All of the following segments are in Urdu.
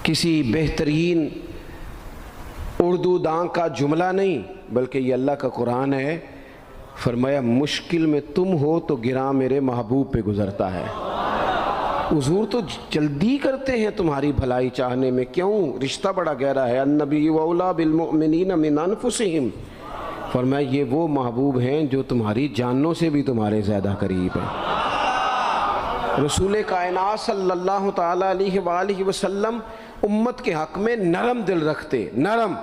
کسی بہترین اردو داں کا جملہ نہیں بلکہ یہ اللہ کا قرآن ہے۔ فرمایا مشکل میں تم ہو تو گراں میرے محبوب پہ گزرتا ہے۔ حضور تو جلدی کرتے ہیں تمہاری بھلائی چاہنے میں، کیوں؟ رشتہ بڑا گہرا ہے۔ النبی اولیٰ بالمؤمنین من انفسہم، فرمایا یہ وہ محبوب ہیں جو تمہاری جانوں سے بھی تمہارے زیادہ قریب ہیں۔ رسول کائنات صلی اللہ تعالیٰ علیہ وآلہ وسلم امت کے حق میں نرم دل رکھتے، نرم۔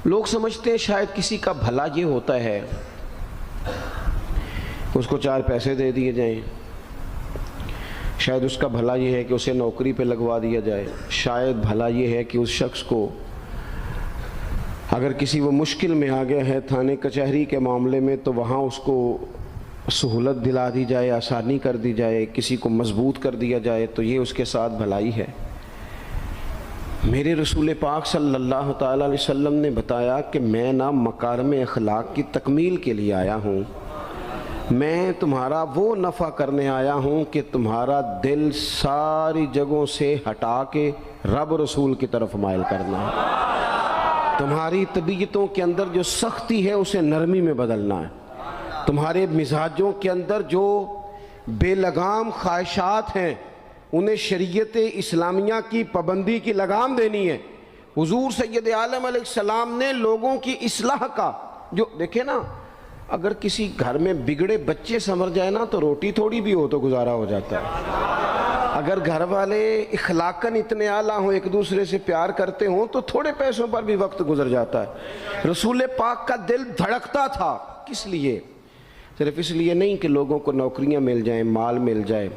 لوگ سمجھتے ہیں شاید کسی کا بھلا یہ ہوتا ہے اس کو 4 پیسے دے دیے جائیں، شاید اس کا بھلا یہ ہے کہ اسے نوکری پہ لگوا دیا جائے، شاید بھلا یہ ہے کہ اس شخص کو اگر کسی وہ مشکل میں آ گیا ہے تھانے کچہری کے معاملے میں تو وہاں اس کو سہولت دلا دی جائے، آسانی کر دی جائے، کسی کو مضبوط کر دیا جائے، تو یہ اس کے ساتھ بھلائی ہے۔ میرے رسول پاک صلی اللہ تعالیٰ علیہ وسلم نے بتایا کہ میں نہ مکارم اخلاق کی تکمیل کے لیے آیا ہوں، میں تمہارا وہ نفع کرنے آیا ہوں کہ تمہارا دل ساری جگہوں سے ہٹا کے رب رسول کی طرف مائل کرنا ہے، تمہاری طبیعتوں کے اندر جو سختی ہے اسے نرمی میں بدلنا ہے، تمہارے مزاجوں کے اندر جو بے لگام خواہشات ہیں انہیں شریعت اسلامیہ کی پابندی کی لگام دینی ہے۔ حضور سید عالم علیہ السلام نے لوگوں کی اصلاح کا جو دیکھیں نا، اگر کسی گھر میں بگڑے بچے سنور جائے نا تو روٹی تھوڑی بھی ہو تو گزارا ہو جاتا ہے، اگر گھر والے اخلاقاً اتنے اعلیٰ ہوں، ایک دوسرے سے پیار کرتے ہوں تو تھوڑے پیسوں پر بھی وقت گزر جاتا ہے۔ رسول پاک کا دل دھڑکتا تھا، کس لیے؟ صرف اس لیے نہیں کہ لوگوں کو نوکریاں مل جائیں، مال مل جائے،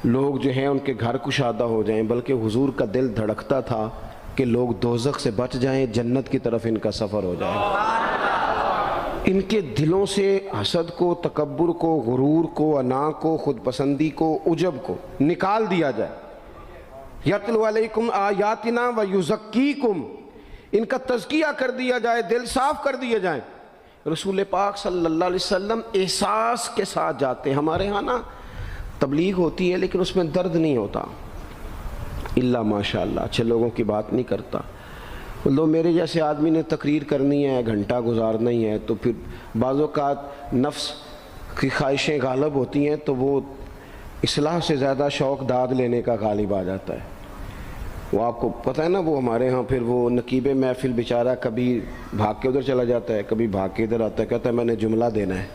لوگ جو ہیں ان کے گھر کشادہ ہو جائیں، بلکہ حضور کا دل دھڑکتا تھا کہ لوگ دوزخ سے بچ جائیں، جنت کی طرف ان کا سفر ہو جائے، ان کے دلوں سے حسد کو، تکبر کو، غرور کو، انا کو، خود پسندی کو، عجب کو نکال دیا جائے۔ یتلو علیکم آیاتنا ویزکیکم، ان کا تزکیہ کر دیا جائے، دل صاف کر دیے جائیں۔ رسول پاک صلی اللہ علیہ وسلم احساس کے ساتھ جاتے ہیں۔ ہمارے ہاں نا تبلیغ ہوتی ہے لیکن اس میں درد نہیں ہوتا، اللہ ماشاءاللہ اچھے لوگوں کی بات نہیں کرتا۔ لو میرے جیسے آدمی نے تقریر کرنی ہے، گھنٹہ گزارنا ہی ہے، تو پھر بعض اوقات نفس کی خواہشیں غالب ہوتی ہیں تو وہ اصلاح سے زیادہ شوق داد لینے کا غالب آ جاتا ہے۔ وہ آپ کو پتہ ہے نا، وہ ہمارے ہاں پھر وہ نقیب محفل بیچارہ کبھی بھاگ کے ادھر چلا جاتا ہے، کبھی بھاگ کے ادھر آتا ہے، کہتا ہے میں نے جملہ دینا ہے۔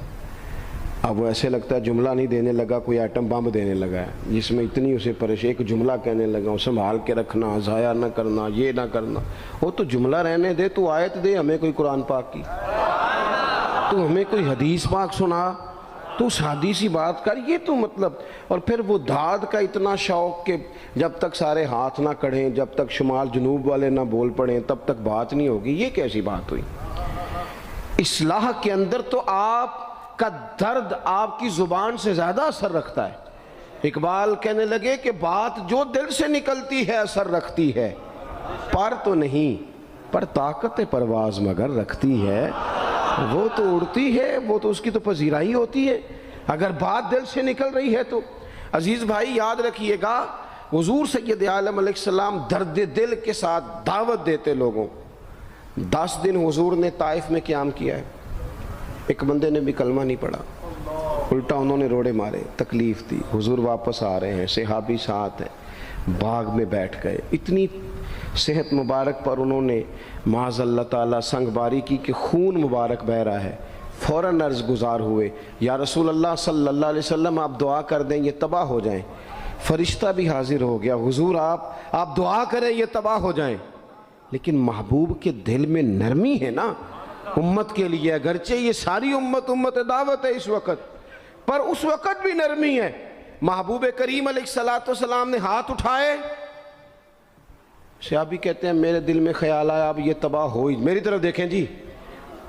اب وہ ایسے لگتا ہے جملہ نہیں دینے لگا، کوئی ایٹم بم دینے لگا ہے، جس میں اتنی اسے پریشانی، ایک جملہ کہنے لگا ہوں، سنبھال کے رکھنا، ضائع نہ کرنا، یہ نہ کرنا۔ وہ تو جملہ رہنے دے، تو آیت دے ہمیں کوئی قرآن پاک کی، تو ہمیں کوئی حدیث پاک سنا، تو اس حدیثی بات کر، یہ تو مطلب۔ اور پھر وہ داد کا اتنا شوق کہ جب تک سارے ہاتھ نہ کڑھیں، جب تک شمال جنوب والے نہ بول پڑیں تب تک بات نہیں ہوگی۔ یہ کیسی بات ہوئی؟ اصلاح کے اندر تو آپ کا درد آپ کی زبان سے زیادہ اثر رکھتا ہے۔ اقبال کہنے لگے کہ بات جو دل سے نکلتی ہے اثر رکھتی ہے، پر تو نہیں، پر طاقت پرواز مگر رکھتی ہے۔ وہ تو اڑتی ہے، وہ تو اس کی تو پذیرائی ہوتی ہے، اگر بات دل سے نکل رہی ہے تو۔ عزیز بھائی یاد رکھیے گا، حضور سید عالم علیہ السلام درد دل کے ساتھ دعوت دیتے لوگوں۔ 10 دن حضور نے طائف میں قیام کیا ہے، ایک بندے نے بھی کلمہ نہیں پڑھا، الٹا انہوں نے روڑے مارے، تکلیف دی۔ حضور واپس آ رہے ہیں، صحابی ساتھ ہیں، باغ میں بیٹھ گئے، اتنی صحت مبارک پر انہوں نے معاذ اللہ تعالیٰ سنگ باری کی کہ خون مبارک بہہ رہا ہے، فوراً عرض گزار ہوئے، یا رسول اللہ صلی اللہ علیہ وسلم آپ دعا کر دیں یہ تباہ ہو جائیں۔ فرشتہ بھی حاضر ہو گیا، حضور آپ دعا کریں یہ تباہ ہو جائیں۔ لیکن محبوب کے دل میں نرمی ہے نا امت کے لیے، اگرچہ یہ ساری امت دعوت ہے اس وقت، پر اس وقت بھی نرمی ہے۔ محبوب کریم علیہ السلام نے ہاتھ اٹھائے، صحابی کہتے ہیں میرے دل میں خیال آیا اب یہ تباہ ہو ہی، میری طرف دیکھیں جی،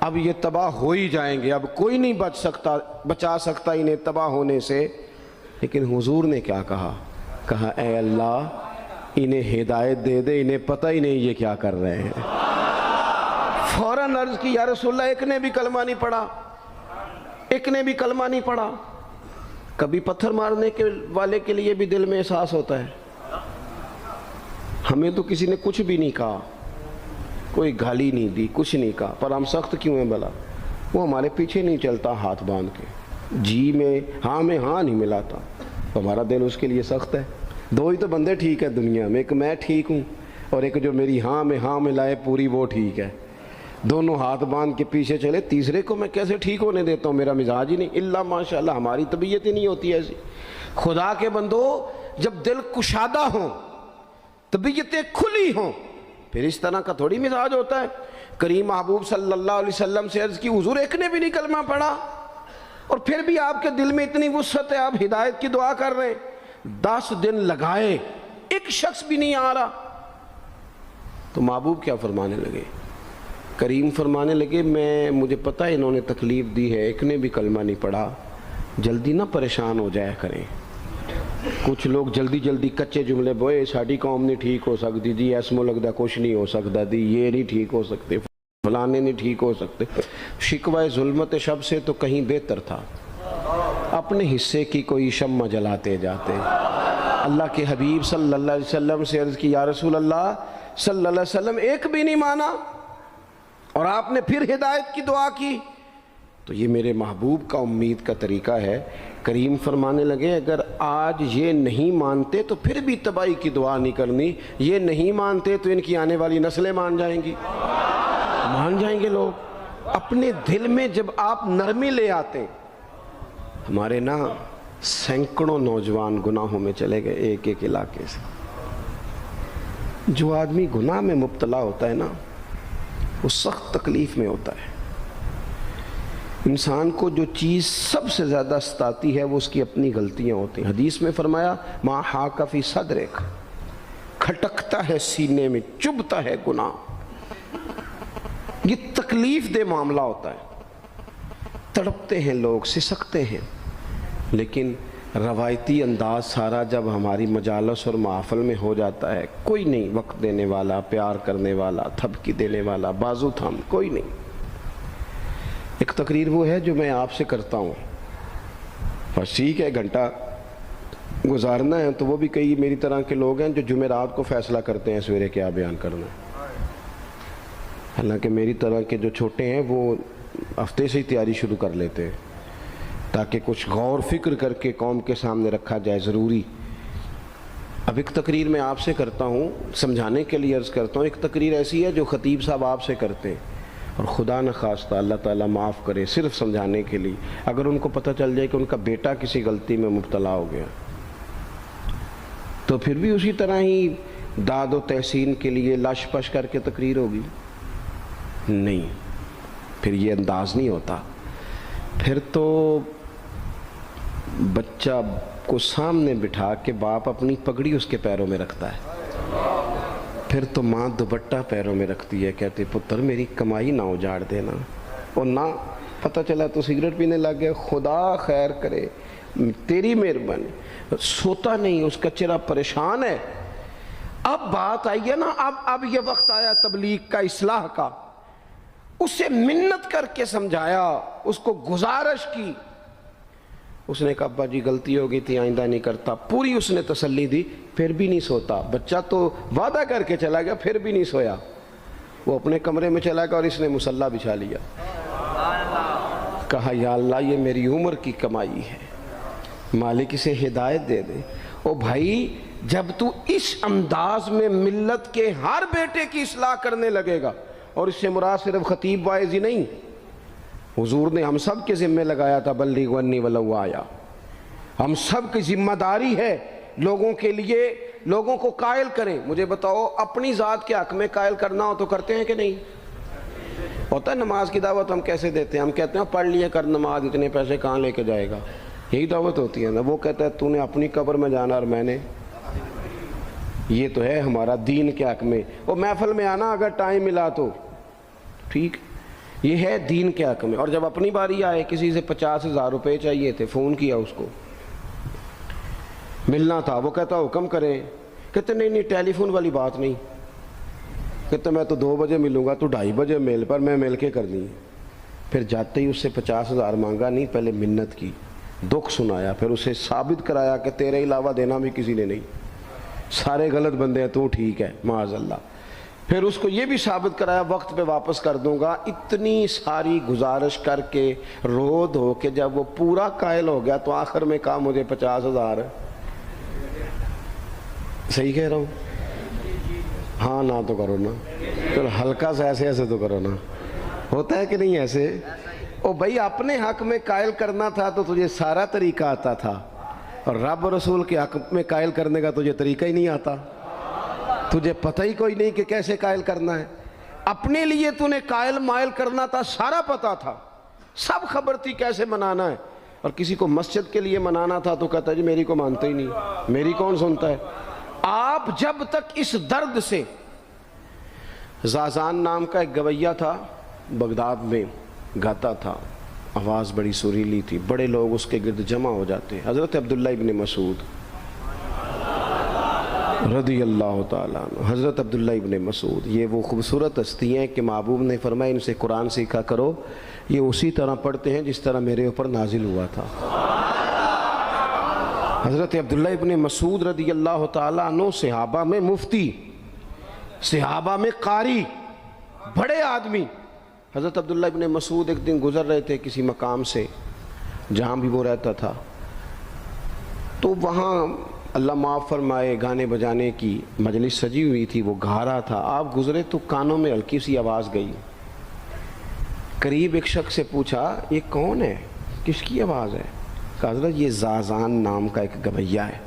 اب یہ تباہ ہو ہی جائیں گے، اب کوئی نہیں بچا سکتا انہیں تباہ ہونے سے۔ لیکن حضور نے کیا کہا اے اللہ انہیں ہدایت دے دے، انہیں پتہ ہی نہیں یہ کیا کر رہے ہیں۔ فوراً عرض کی یا رسول اللہ ایک نے بھی کلمہ نہیں پڑھا، ایک نے بھی کلمہ نہیں پڑھا۔ کبھی پتھر مارنے کے والے کے لیے بھی دل میں احساس ہوتا ہے، ہمیں تو کسی نے کچھ بھی نہیں کہا، کوئی گالی نہیں دی، کچھ نہیں کہا، پر ہم سخت کیوں ہیں بھلا؟ وہ ہمارے پیچھے نہیں چلتا ہاتھ باندھ کے، جی میں ہاں نہیں ملاتا، تو ہمارا دل اس کے لیے سخت ہے۔ دو ہی تو بندے ٹھیک ہے دنیا میں، ایک میں ٹھیک ہوں اور ایک جو میری ہاں میں ہاں ملائے پوری، وہ ٹھیک ہے۔ دونوں ہاتھ باندھ کے پیچھے چلے، تیسرے کو میں کیسے ٹھیک ہونے دیتا ہوں؟ میرا مزاج ہی نہیں، اللہ ماشاء اللہ ہماری طبیعت ہی نہیں ہوتی ایسی۔ خدا کے بندو، جب دل کشادہ ہوں، طبیعتیں کھلی ہوں، پھر اس طرح کا تھوڑی مزاج ہوتا ہے۔ کریم محبوب صلی اللہ علیہ وسلم سے عرض کی، حضور ایک نے بھی نہیں کلمہ پڑھا اور پھر بھی آپ کے دل میں اتنی وسعت ہے، آپ ہدایت کی دعا کر رہے ہیں، 10 دن لگائے ایک شخص بھی نہیں آ رہا۔ تو محبوب کیا فرمانے لگے؟ کریم فرمانے لگے، مجھے پتہ ہے انہوں نے تکلیف دی ہے، ایک نے بھی کلمہ نہیں پڑھا، جلدی نہ پریشان ہو جایا کریں۔ کچھ لوگ جلدی کچے جملے بوئے، ساڈی قوم نہیں ٹھیک ہو سکتی جی، ایسمو لگتا کچھ نہیں ہو سکتا دی، یہ نہیں ٹھیک ہو سکتے، فلانے نہیں ٹھیک ہو سکتے۔ شکوہ ظلمت شب سے تو کہیں بہتر تھا، اپنے حصے کی کوئی شمع جلاتے جاتے۔ اللہ کے حبیب صلی اللہ علیہ وسلم سے عرض کی، یا رسول اللہ صلی اللہ علیہ وسلم ایک بھی نہیں مانا اور آپ نے پھر ہدایت کی دعا کی۔ تو یہ میرے محبوب کا امید کا طریقہ ہے۔ کریم فرمانے لگے، اگر آج یہ نہیں مانتے تو پھر بھی تباہی کی دعا نہیں کرنی، یہ نہیں مانتے تو ان کی آنے والی نسلیں مان جائیں گی، مان جائیں گے لوگ۔ اپنے دل میں جب آپ نرمی لے آتے، ہمارے نا سینکڑوں نوجوان گناہوں میں چلے گئے ایک ایک علاقے سے۔ جو آدمی گناہ میں مبتلا ہوتا ہے نا، وہ سخت تکلیف میں ہوتا ہے۔ انسان کو جو چیز سب سے زیادہ ستاتی ہے وہ اس کی اپنی غلطیاں ہوتی ہیں۔ حدیث میں فرمایا، ما حاک فی صدرک، کھٹکتا ہے سینے میں، چبھتا ہے گناہ۔ یہ تکلیف دہ معاملہ ہوتا ہے، تڑپتے ہیں لوگ، سسکتے ہیں، لیکن روایتی انداز سارا جب ہماری مجالس اور محافل میں ہو جاتا ہے، کوئی نہیں وقت دینے والا، پیار کرنے والا، تھپکی دینے والا، بازو تھام، کوئی نہیں۔ ایک تقریر وہ ہے جو میں آپ سے کرتا ہوں، بس ٹھیک ہے گھنٹہ گزارنا ہے، تو وہ بھی کئی میری طرح کے لوگ ہیں جو جمعرات کو فیصلہ کرتے ہیں سویرے کیا بیان کرنا ہے۔ حالانکہ میری طرح کے جو چھوٹے ہیں وہ ہفتے سے ہی تیاری شروع کر لیتے ہیں تاکہ کچھ غور فکر کر کے قوم کے سامنے رکھا جائے، ضروری۔ اب ایک تقریر میں آپ سے کرتا ہوں، سمجھانے کے لیے عرض کرتا ہوں۔ ایک تقریر ایسی ہے جو خطیب صاحب آپ سے کرتے ہیں، اور خدا نہ خواستہ اللہ تعالیٰ معاف کرے، صرف سمجھانے کے لیے، اگر ان کو پتہ چل جائے کہ ان کا بیٹا کسی غلطی میں مبتلا ہو گیا تو پھر بھی اسی طرح ہی داد و تحسین کے لیے لش پش کر کے تقریر ہوگی؟ نہیں، پھر یہ انداز نہیں ہوتا۔ پھر تو بچہ کو سامنے بٹھا کے باپ اپنی پگڑی اس کے پیروں میں رکھتا ہے، پھر تو ماں دوپٹہ پیروں میں رکھتی ہے، کہتے پتر میری کمائی نہ اجاڑ دینا، اور نہ پتہ چلا تو سگریٹ پینے لگ گیا، خدا خیر کرے، تیری مہربانی۔ سوتا نہیں، اس کا چہرہ پریشان ہے۔ اب بات آئی ہے نا، اب یہ وقت آیا تبلیغ کا، اصلاح کا۔ اسے منت کر کے سمجھایا، اس کو گزارش کی، اس نے کہا ابا جی غلطی ہو گئی تھی، آئندہ نہیں کرتا، پوری اس نے تسلی دی، پھر بھی نہیں سوتا۔ بچہ تو وعدہ کر کے چلا گیا، پھر بھی نہیں سویا، وہ اپنے کمرے میں چلا گیا اور اس نے مصلی بچھا لیا۔ کہا یا اللہ یہ میری عمر کی کمائی ہے، مالک اسے ہدایت دے دے۔ او بھائی جب تو اس انداز میں ملت کے ہر بیٹے کی اصلاح کرنے لگے گا، اور اس سے مراد صرف خطیب واعظ ہی نہیں، حضور نے ہم سب کے ذمہ لگایا تھا، بلغ عنی ولو آیا، ہم سب کی ذمہ داری ہے لوگوں کے لیے، لوگوں کو قائل کریں۔ مجھے بتاؤ اپنی ذات کے حق میں قائل کرنا ہو تو کرتے ہیں کہ نہیں؟ ہوتا ہے نماز کی دعوت ہم کیسے دیتے ہیں؟ ہم کہتے ہیں پڑھ لیے کر نماز، اتنے پیسے کہاں لے کے جائے گا، یہی دعوت ہوتی ہے نا۔ وہ کہتا ہے تو نے اپنی قبر میں جانا اور میں نے، یہ تو ہے ہمارا دین کے حق میں۔ وہ محفل میں آنا اگر ٹائم ملا تو ٹھیک، یہ ہے دین کے حق میں۔ اور جب اپنی باری آئے، کسی سے 50,000 روپے چاہیے تھے، فون کیا اس کو، ملنا تھا، وہ کہتا حکم کریں، کہتے نہیں ٹیلی فون والی بات نہیں، کہتے میں تو 2 بجے ملوں گا، تو 2:30 بجے مل، پر میں مل کے کر دی۔ پھر جاتے ہی اس سے 50,000 مانگا نہیں، پہلے منت کی، دکھ سنایا، پھر اسے ثابت کرایا کہ تیرے علاوہ دینا بھی کسی نے نہیں۔ سارے غلط بندے ہیں، تو ٹھیک ہے معاذ اللہ۔ پھر اس کو یہ بھی ثابت کرایا وقت پہ واپس کر دوں گا۔ اتنی ساری گزارش کر کے رو دھو کے جب وہ پورا قائل ہو گیا تو آخر میں کہا مجھے 50,000۔ صحیح کہہ رہا ہوں؟ ہاں نہ تو کرو نا، چلو ہلکا سا ایسے ایسے تو کرو نا، ہوتا ہے کہ نہیں ایسے؟ او بھائی اپنے حق میں قائل کرنا تھا تو تجھے سارا طریقہ آتا تھا، اور رب و رسول کے حق میں قائل کرنے کا تجھے طریقہ ہی نہیں آتا، تجھے پتہ ہی کوئی نہیں کہ کیسے قائل کرنا ہے۔ اپنے لیے تو نے قائل مائل کرنا تھا، سارا پتہ تھا، سب خبر تھی کیسے منانا ہے، اور کسی کو مسجد کے لیے منانا تھا تو کہتا جی میری کو مانتے ہی نہیں، میری کون سنتا ہے۔ آپ جب تک اس درد سے، زازان نام کا ایک گویہ تھا بغداد میں، گاتا تھا، آواز بڑی سریلی تھی، بڑے لوگ اس کے گرد جمع ہو جاتے، حضرت عبداللہ ابن مسعود رضی اللہ تعالیٰ عنہ، حضرت عبداللہ ابن مسعود، یہ وہ خوبصورت ہستی ہیں کہ محبوب نے فرمایا ان سے قرآن سیکھا کرو، یہ اسی طرح پڑھتے ہیں جس طرح میرے اوپر نازل ہوا تھا۔ حضرت عبداللہ ابن مسعود رضی اللہ تعالیٰ عنہ صحابہ میں مفتی، صحابہ میں قاری، بڑے آدمی۔ حضرت عبداللہ ابن مسعود ایک دن گزر رہے تھے کسی مقام سے جہاں بھی وہ رہتا تھا، تو وہاں اللہ معاف فرمائے گانے بجانے کی مجلس سجی ہوئی تھی، وہ گا رہا تھا، آپ گزرے تو کانوں میں ہلکی سی آواز گئی، قریب ایک شخص سے پوچھا یہ کون ہے، کس کی آواز ہے؟ کہا حضرت یہ زازان نام کا ایک گویہ ہے۔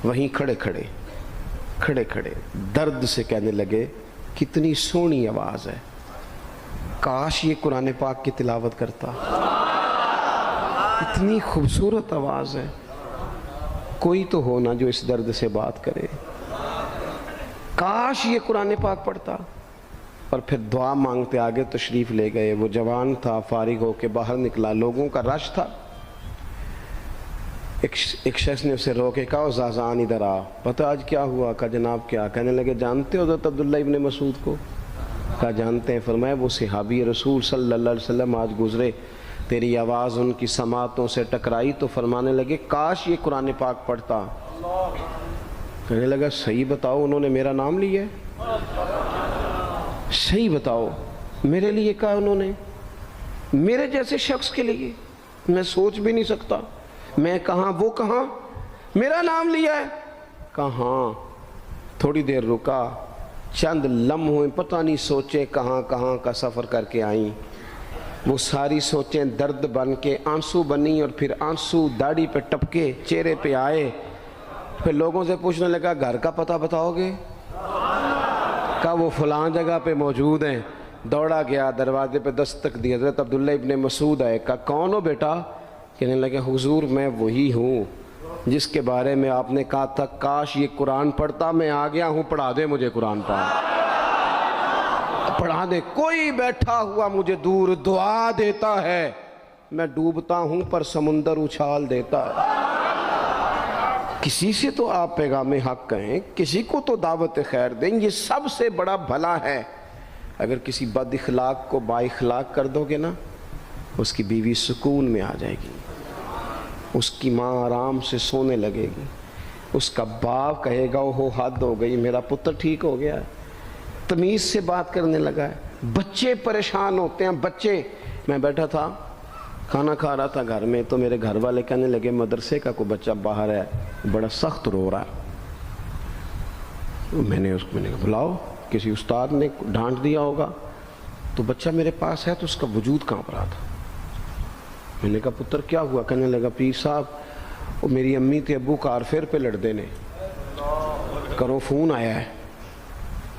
وہیں کھڑے کھڑے درد سے کہنے لگے کتنی سونی آواز ہے، کاش یہ قرآن پاک کی تلاوت کرتا، اتنی خوبصورت آواز ہے، کوئی تو ہو نا جو اس درد سے بات کرے، کاش یہ قرآن پاک پڑھتا۔ اور پھر دعا مانگتے آگے تشریف لے گئے۔ وہ جوان تھا، فارغ ہو کے باہر نکلا، لوگوں کا رش تھا، ایک شخص نے اسے روکے، کہا زازان ادھر آ، پتہ آج کیا ہوا؟ کہا جناب کیا؟ کہنے لگے جانتے ہو حضرت عبداللہ ابن مسعود کو؟ کہا جانتے ہیں۔ فرمایا وہ صحابی رسول صلی اللہ علیہ وسلم آج گزرے، تیری آواز ان کی سماعتوں سے ٹکرائی تو فرمانے لگے کاش یہ قرآن پاک پڑھتا۔ کہنے لگا صحیح بتاؤ انہوں نے میرا نام لیا ہے؟ صحیح بتاؤ میرے لیے کہا انہوں نے؟ میرے جیسے شخص کے لیے میں سوچ بھی نہیں سکتا، میں کہاں وہ کہاں، میرا نام لیا ہے؟ کہاں؟ تھوڑی دیر رکا، چند لمحوں پتہ نہیں سوچے کہاں کہاں کا سفر کر کے آئیں، وہ ساری سوچیں درد بن کے آنسو بنی، اور پھر آنسو داڑھی پہ ٹپکے چہرے پہ آئے۔ پھر لوگوں سے پوچھنے لگا گھر کا پتہ بتاؤ گے؟ کہا وہ فلاں جگہ پہ موجود ہیں۔ دوڑا گیا، دروازے پہ دستک دی، حضرت عبداللہ ابن مسعود آئے، کہا کون ہو بیٹا؟ کہنے لگے حضور میں وہی ہوں جس کے بارے میں آپ نے کہا تھا کاش یہ قرآن پڑھتا، میں آ گیا ہوں، پڑھا دے مجھے قرآن پڑھا دے۔ کوئی بیٹھا ہوا مجھے دور دعا دیتا ہے، میں ڈوبتا ہوں پر سمندر اچھال دیتا ہے۔ کسی سے تو آپ پیغام حق کہیں، کسی کو تو دعوت خیر دیں، یہ سب سے بڑا بھلا ہے۔ اگر کسی بد اخلاق کو با اخلاق کر دو گے نا، اس کی بیوی سکون میں آ جائے گی، اس کی ماں آرام سے سونے لگے گی، اس کا باپ کہے گا وہ حد ہو گئی، میرا پتر ٹھیک ہو گیا ہے، تمیز سے بات کرنے لگا ہے۔ بچے پریشان ہوتے ہیں، بچے، میں بیٹھا تھا کھانا کھا رہا تھا گھر میں، تو میرے گھر والے کہنے لگے مدرسے کا کوئی بچہ باہر ہے بڑا سخت رو رہا ہے۔ میں نے کہا بلاؤ، کسی استاد نے ڈانٹ دیا ہوگا، تو بچہ میرے پاس ہے تو اس کا وجود کانپ رہا تھا۔ میں نے کہا پتر کیا ہوا؟ کہنے لگا پیر صاحب وہ میری امی تھے ابو کارفیر پہ لڑ دینے، کرو فون آیا ہے۔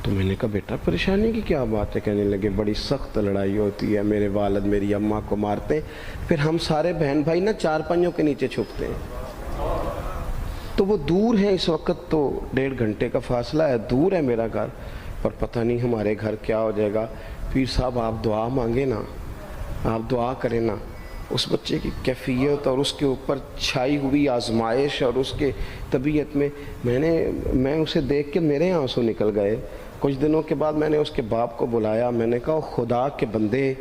تو میں نے کہا بیٹا پریشانی کی کیا بات ہے؟ کہنے لگے بڑی سخت لڑائی ہوتی ہے، میرے والد میری اماں کو مارتے، پھر ہم سارے بہن بھائی نا چار پنجوں کے نیچے چھپتے ہیں، تو وہ دور ہے، اس وقت تو 1.5 گھنٹے کا فاصلہ ہے، دور ہے میرا گھر، پر پتہ نہیں ہمارے گھر کیا ہو جائے گا۔ پیر صاحب آپ دعا مانگے نا، آپ دعا کریں نا، اس بچے کی کیفیت اور اس کے اوپر چھائی ہوئی آزمائش اور اس کے طبیعت میں میں اسے دیکھ کے میرے آنسو نکل گئے۔ کچھ دنوں کے بعد میں نے اس کے باپ کو بلایا، میں نے کہا خدا کے بندے،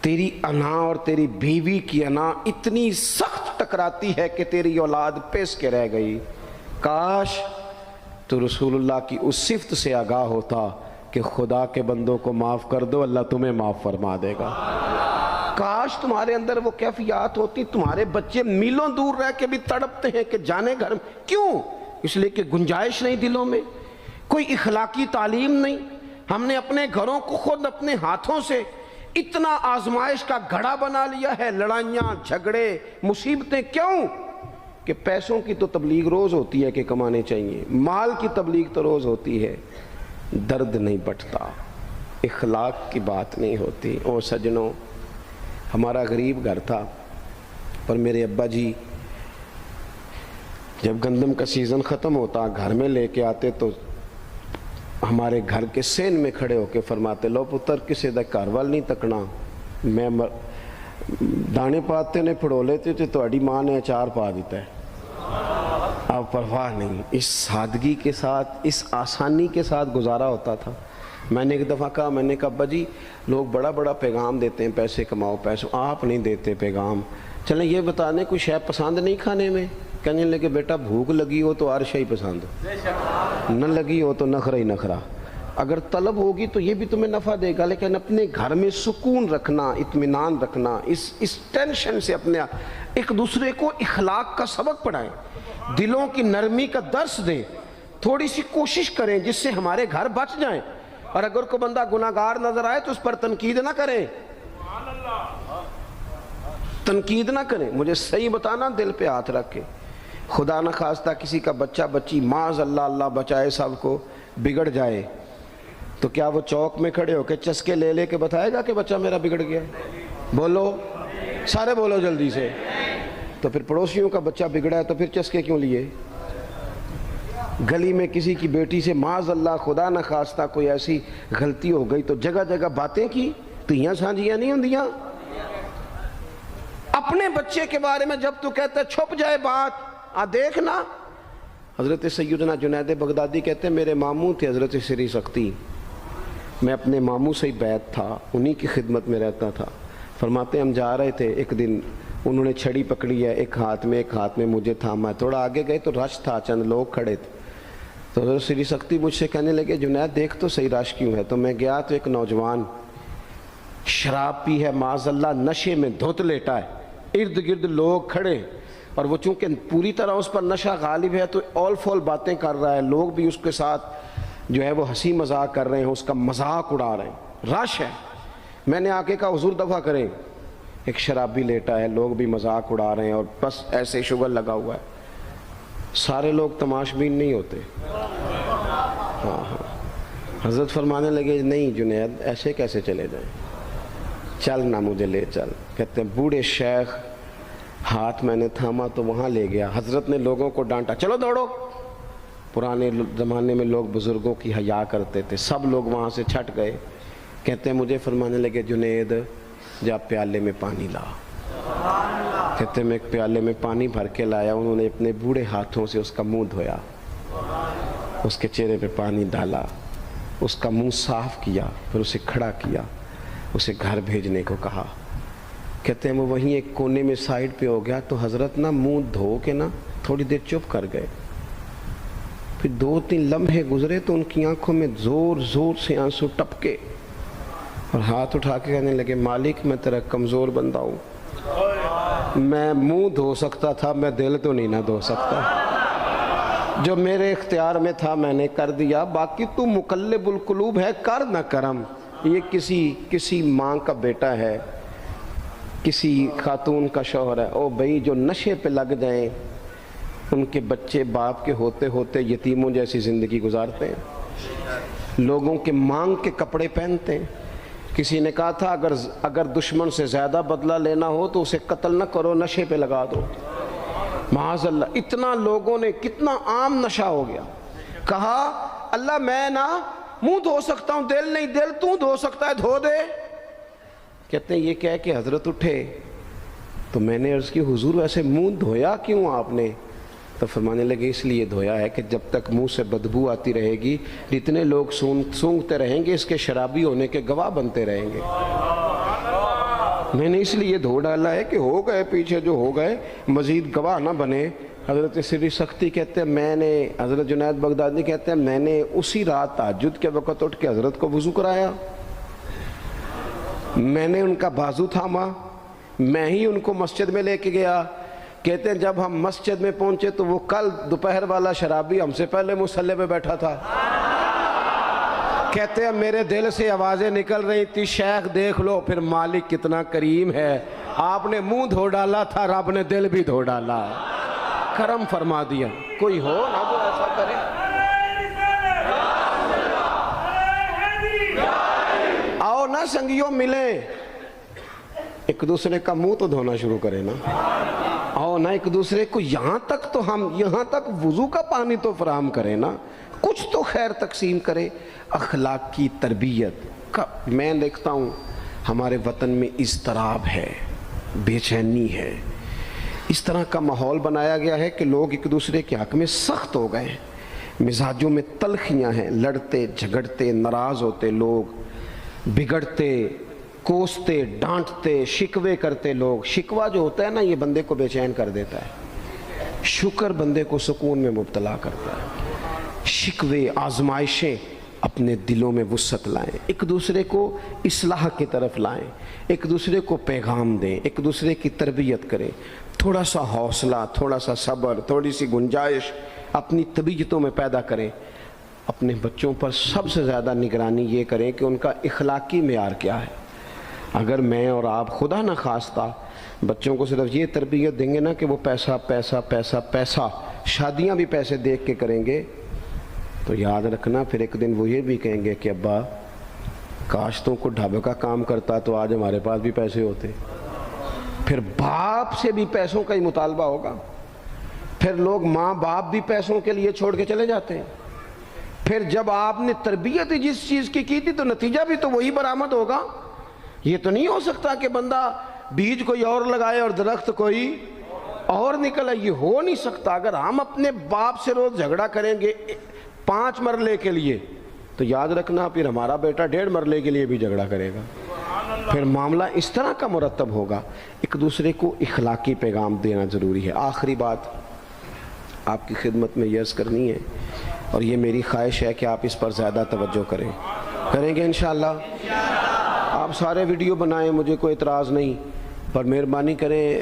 تیری انا اور تیری بیوی کی انا اتنی سخت ٹکراتی ہے کہ تیری اولاد پیس کے رہ گئی، کاش تو رسول اللہ کی اس صفت سے آگاہ ہوتا کہ خدا کے بندوں کو معاف کر دو، اللہ تمہیں معاف فرما دے گا۔ کاش تمہارے اندر وہ کیفیات ہوتی، تمہارے بچے میلوں دور رہ کے بھی تڑپتے ہیں کہ جانے گھر میں، کیوں؟ اس لیے کہ گنجائش نہیں دلوں میں، کوئی اخلاقی تعلیم نہیں۔ ہم نے اپنے گھروں کو خود اپنے ہاتھوں سے اتنا آزمائش کا گھڑا بنا لیا ہے، لڑائیاں، جھگڑے، مصیبتیں، کیوں؟ کہ پیسوں کی تو تبلیغ روز ہوتی ہے کہ کمانے چاہیے، مال کی تبلیغ تو روز ہوتی ہے، درد نہیں بٹتا، اخلاق کی بات نہیں ہوتی۔ او سجنوں، ہمارا غریب گھر تھا، پر میرے ابا جی جب گندم کا سیزن ختم ہوتا گھر میں لے کے آتے تو ہمارے گھر کے سین میں کھڑے ہو کے فرماتے، لو پتر کسے دا گھر وال نہیں تکنا، میں دانے پاتے نے پھڑو لیتے تو تہاڈی ماں نے اچار پا دیتا ہے، اب پرواہ نہیں۔ اس سادگی کے ساتھ، اس آسانی کے ساتھ گزارا ہوتا تھا۔ میں نے ایک دفعہ کہا، میں نے کہا ابا جی لوگ بڑا بڑا پیغام دیتے ہیں، پیسے کماؤ پیسے، آپ نہیں دیتے پیغام، چلیں یہ بتا دیں کوئی شے پسند نہیں کھانے میں؟ کہنے لگے بیٹا بھوک لگی ہو تو ہر شے پسند، نہ لگی ہو تو نخرا ہی نخرا، اگر طلب ہوگی تو یہ بھی تمہیں نفع دے گا، لیکن اپنے گھر میں سکون رکھنا، اطمینان رکھنا، اس ٹینشن سے اپنے ایک دوسرے کو اخلاق کا سبق پڑھائیں، دلوں کی نرمی کا درس دیں، تھوڑی سی کوشش کریں جس سے ہمارے گھر بچ جائیں، اور اگر کوئی بندہ گناہگار نظر آئے تو اس پر تنقید نہ کریں، تنقید نہ کریں، مجھے صحیح بتانا، دل پہ ہاتھ رکھ کے۔ خدا نہ خواستہ کسی کا بچہ بچی معاذ اللہ، اللہ بچائے سب کو، بگڑ جائے تو کیا وہ چوک میں کھڑے ہو کے چسکے لے لے کے بتائے گا کہ بچہ میرا بگڑ گیا؟ بولو سارے، بولو جلدی سے۔ تو پھر پڑوسیوں کا بچہ بگڑا ہے تو پھر چسکے کیوں لیے؟ گلی میں کسی کی بیٹی سے معاذ اللہ خدا نہ خواستہ کوئی ایسی غلطی ہو گئی تو جگہ جگہ باتیں کی، تیاں سانجیاں نہیں ہوندیاں؟ اپنے بچے کے بارے میں جب تو کہتا ہے چھپ جائے بات، دیکھنا۔ حضرت سیدنا جنید بغدادی کہتے ہیں میرے ماموں تھے حضرت سری سختی، میں اپنے ماموں سے ہی بیعت تھا، انہی کی خدمت میں رہتا تھا۔ فرماتے ہیں ہم جا رہے تھے، ایک دن انہوں نے چھڑی پکڑی ہے، ایک ہاتھ میں مجھے تھاما، تھوڑا آگے گئے تو رش تھا، چند لوگ کھڑے تھے، تو حضرت سری سختی مجھ سے کہنے لگے جنید دیکھ تو صحیح رش کیوں ہے؟ تو میں گیا تو ایک نوجوان شراب پی ہے، معاذ اللہ نشے میں دھت لیٹا ہے، ارد گرد لوگ کھڑے، اور وہ چونکہ پوری طرح اس پر نشہ غالب ہے تو اول فول باتیں کر رہا ہے، لوگ بھی اس کے ساتھ جو ہے وہ ہنسی مذاق کر رہے ہیں، اس کا مذاق اڑا رہے ہیں، رش ہے۔ میں نے آ کے کہا حضور دفع کریں، ایک شرابی لیٹا ہے، لوگ بھی مذاق اڑا رہے ہیں اور بس ایسے شغل لگا ہوا ہے۔ سارے لوگ تماش بین نہیں ہوتے، ہاں حضرت فرمانے لگے نہیں جنید ایسے کیسے چلے جائیں، چل نہ مجھے لے چل۔ کہتے ہیں بوڑھے شیخ، ہاتھ میں نے تھاما تو وہاں لے گیا، حضرت نے لوگوں کو ڈانٹا چلو دوڑو۔ پرانے زمانے میں لوگ بزرگوں کی حیا کرتے تھے، سب لوگ وہاں سے چھٹ گئے۔ کہتے ہیں مجھے فرمانے لگے جنید جا پیالے میں پانی لا۔ کہتے ہیں میں ایک پیالے میں پانی بھر کے لایا، انہوں نے اپنے بوڑھے ہاتھوں سے اس کا منہ دھویا، اس کے چہرے پہ پانی ڈالا، اس کا منہ صاف کیا، پھر اسے کھڑا کیا، اسے گھر بھیجنے کو کہا۔ کہتے ہیں وہ وہیں ایک کونے میں سائیڈ پہ ہو گیا تو حضرت نا منہ دھو کے نا تھوڑی دیر چپ کر گئے، پھر 2-3 لمحے گزرے تو ان کی آنکھوں میں زور زور سے آنسو ٹپکے اور ہاتھ اٹھا کے کہنے لگے مالک میں تیرا کمزور بندہ ہوں، میں منہ دھو سکتا تھا، میں دل تو نہیں نہ دھو سکتا، جو میرے اختیار میں تھا میں نے کر دیا، باقی تو مقلب القلوب ہے، کر نہ کرم۔ یہ کسی ماں کا بیٹا ہے، کسی خاتون کا شوہر ہے، او بھائی جو نشے پہ لگ جائیں ان کے بچے باپ کے ہوتے ہوتے یتیموں جیسی زندگی گزارتے ہیں، لوگوں کے مانگ کے کپڑے پہنتے ہیں۔ کسی نے کہا تھا اگر دشمن سے زیادہ بدلہ لینا ہو تو اسے قتل نہ کرو، نشے پہ لگا دو۔ معاذ اللہ، اتنا لوگوں نے، کتنا عام نشہ ہو گیا۔ کہا اللہ میں نا منہ دھو سکتا ہوں، دل نہیں، دل تو دھو سکتا ہے، دھو دے۔ کہتے ہیں یہ کہہ کہ حضرت اٹھے تو میں نے عرض کی حضور ویسے منہ دھویا کیوں آپ نے؟ تو فرمانے لگے اس لیے دھویا ہے کہ جب تک منہ سے بدبو آتی رہے گی اتنے لوگ سونگتے رہیں گے، اس کے شرابی ہونے کے گواہ بنتے رہیں گے۔ میں نے اس لیے دھو ڈالا ہے کہ ہو گئے پیچھے جو ہو گئے، مزید گواہ نہ بنے، حضرت سری سختی کہتے ہیں میں نے، حضرت جنید بغدادی کہتے ہیں میں نے اسی رات تہجد کے وقت اٹھ کے حضرت کو وضو کرایا، میں نے ان کا بازو تھاما، میں ہی ان کو مسجد میں لے کے گیا۔ کہتے ہیں جب ہم مسجد میں پہنچے تو وہ کل دوپہر والا شرابی ہم سے پہلے مصلی پہ بیٹھا تھا۔ کہتے ہیں میرے دل سے آوازیں نکل رہی تھی، شیخ دیکھ لو پھر مالک کتنا کریم ہے، آپ نے منہ دھو ڈالا تھا، رب نے دل بھی دھو ڈالا، کرم فرما دیا۔ کوئی ہو نا جو ایسا کرے؟ آؤ نا سنگیوں ملیں، ایک دوسرے کا منہ تو دھونا شروع کرے نا، آؤ نا ایک دوسرے کو یہاں تک تو ہم یہاں تک وضو کا پانی تو فراہم کرے نا، کچھ تو خیر تقسیم کرے۔ اخلاق کی تربیت کا میں دیکھتا ہوں ہمارے وطن میں اضطراب ہے، بے چینی ہے، اس طرح کا ماحول بنایا گیا ہے کہ لوگ ایک دوسرے کے حق میں سخت ہو گئے ہیں، مزاجوں میں تلخیاں ہیں، لڑتے جھگڑتے ناراض ہوتے لوگ، بگڑتے کوستے ڈانٹتے شکوے کرتے لوگ۔ شکوہ جو ہوتا ہے نا یہ بندے کو بے چین کر دیتا ہے، شکر بندے کو سکون میں مبتلا کرتا ہے۔ شکوے آزمائشیں اپنے دلوں میں وسعت لائیں، ایک دوسرے کو اصلاح کی طرف لائیں، ایک دوسرے کو پیغام دیں، ایک دوسرے کی تربیت کریں، تھوڑا سا حوصلہ، تھوڑا سا صبر، تھوڑی سی گنجائش اپنی طبیعتوں میں پیدا کریں۔ اپنے بچوں پر سب سے زیادہ نگرانی یہ کریں کہ ان کا اخلاقی معیار کیا ہے۔ اگر میں اور آپ خدا نہ خواستہ بچوں کو صرف یہ تربیت دیں گے نا کہ وہ پیسہ پیسہ پیسہ پیسہ، شادیاں بھی پیسے دیکھ کے کریں گے، تو یاد رکھنا پھر ایک دن وہ یہ بھی کہیں گے کہ ابا کاش تم کو ڈھابے کا کام کرتا تو آج ہمارے پاس بھی پیسے ہوتے۔ پھر باپ سے بھی پیسوں کا ہی مطالبہ ہوگا، پھر لوگ ماں باپ بھی پیسوں کے لیے چھوڑ کے چلے جاتے ہیں۔ پھر جب آپ نے تربیت جس چیز کی تھی تو نتیجہ بھی تو وہی برآمد ہوگا۔ یہ تو نہیں ہو سکتا کہ بندہ بیج کوئی اور لگائے اور درخت کوئی اور نکلے، یہ ہو نہیں سکتا۔ اگر ہم اپنے باپ سے روز جھگڑا کریں گے 5 مرلے کے لیے تو یاد رکھنا پھر ہمارا بیٹا 1.5 مرلے کے لیے بھی جھگڑا کرے گا، پھر معاملہ اس طرح کا مرتب ہوگا۔ ایک دوسرے کو اخلاقی پیغام دینا ضروری ہے۔ آخری بات آپ کی خدمت میں عرض کرنی ہے، اور یہ میری خواہش ہے کہ آپ اس پر زیادہ توجہ کریں گے انشاءاللہ۔ آپ سارے ویڈیو بنائیں، مجھے کوئی اعتراض نہیں، پر مہربانی کریں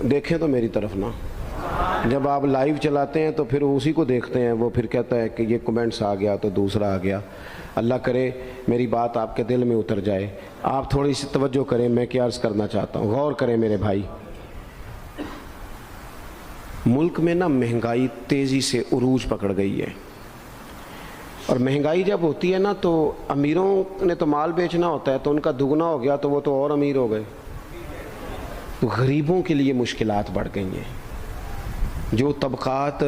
دیکھیں تو میری طرف نہ۔ جب آپ لائیو چلاتے ہیں تو پھر اسی کو دیکھتے ہیں، وہ پھر کہتا ہے کہ یہ کمنٹس آ گیا تو دوسرا آ گیا۔ اللہ کرے میری بات آپ کے دل میں اتر جائے، آپ تھوڑی سی توجہ کریں۔ میں کیا عرض کرنا چاہتا ہوں، غور کریں میرے بھائی۔ ملک میں نا مہنگائی تیزی سے عروج پکڑ گئی ہے، اور مہنگائی جب ہوتی ہے نا تو امیروں نے تو مال بیچنا ہوتا ہے تو ان کا دگنا ہو گیا تو وہ تو اور امیر ہو گئے، تو غریبوں کے لیے مشکلات بڑھ گئی ہیں۔ جو طبقات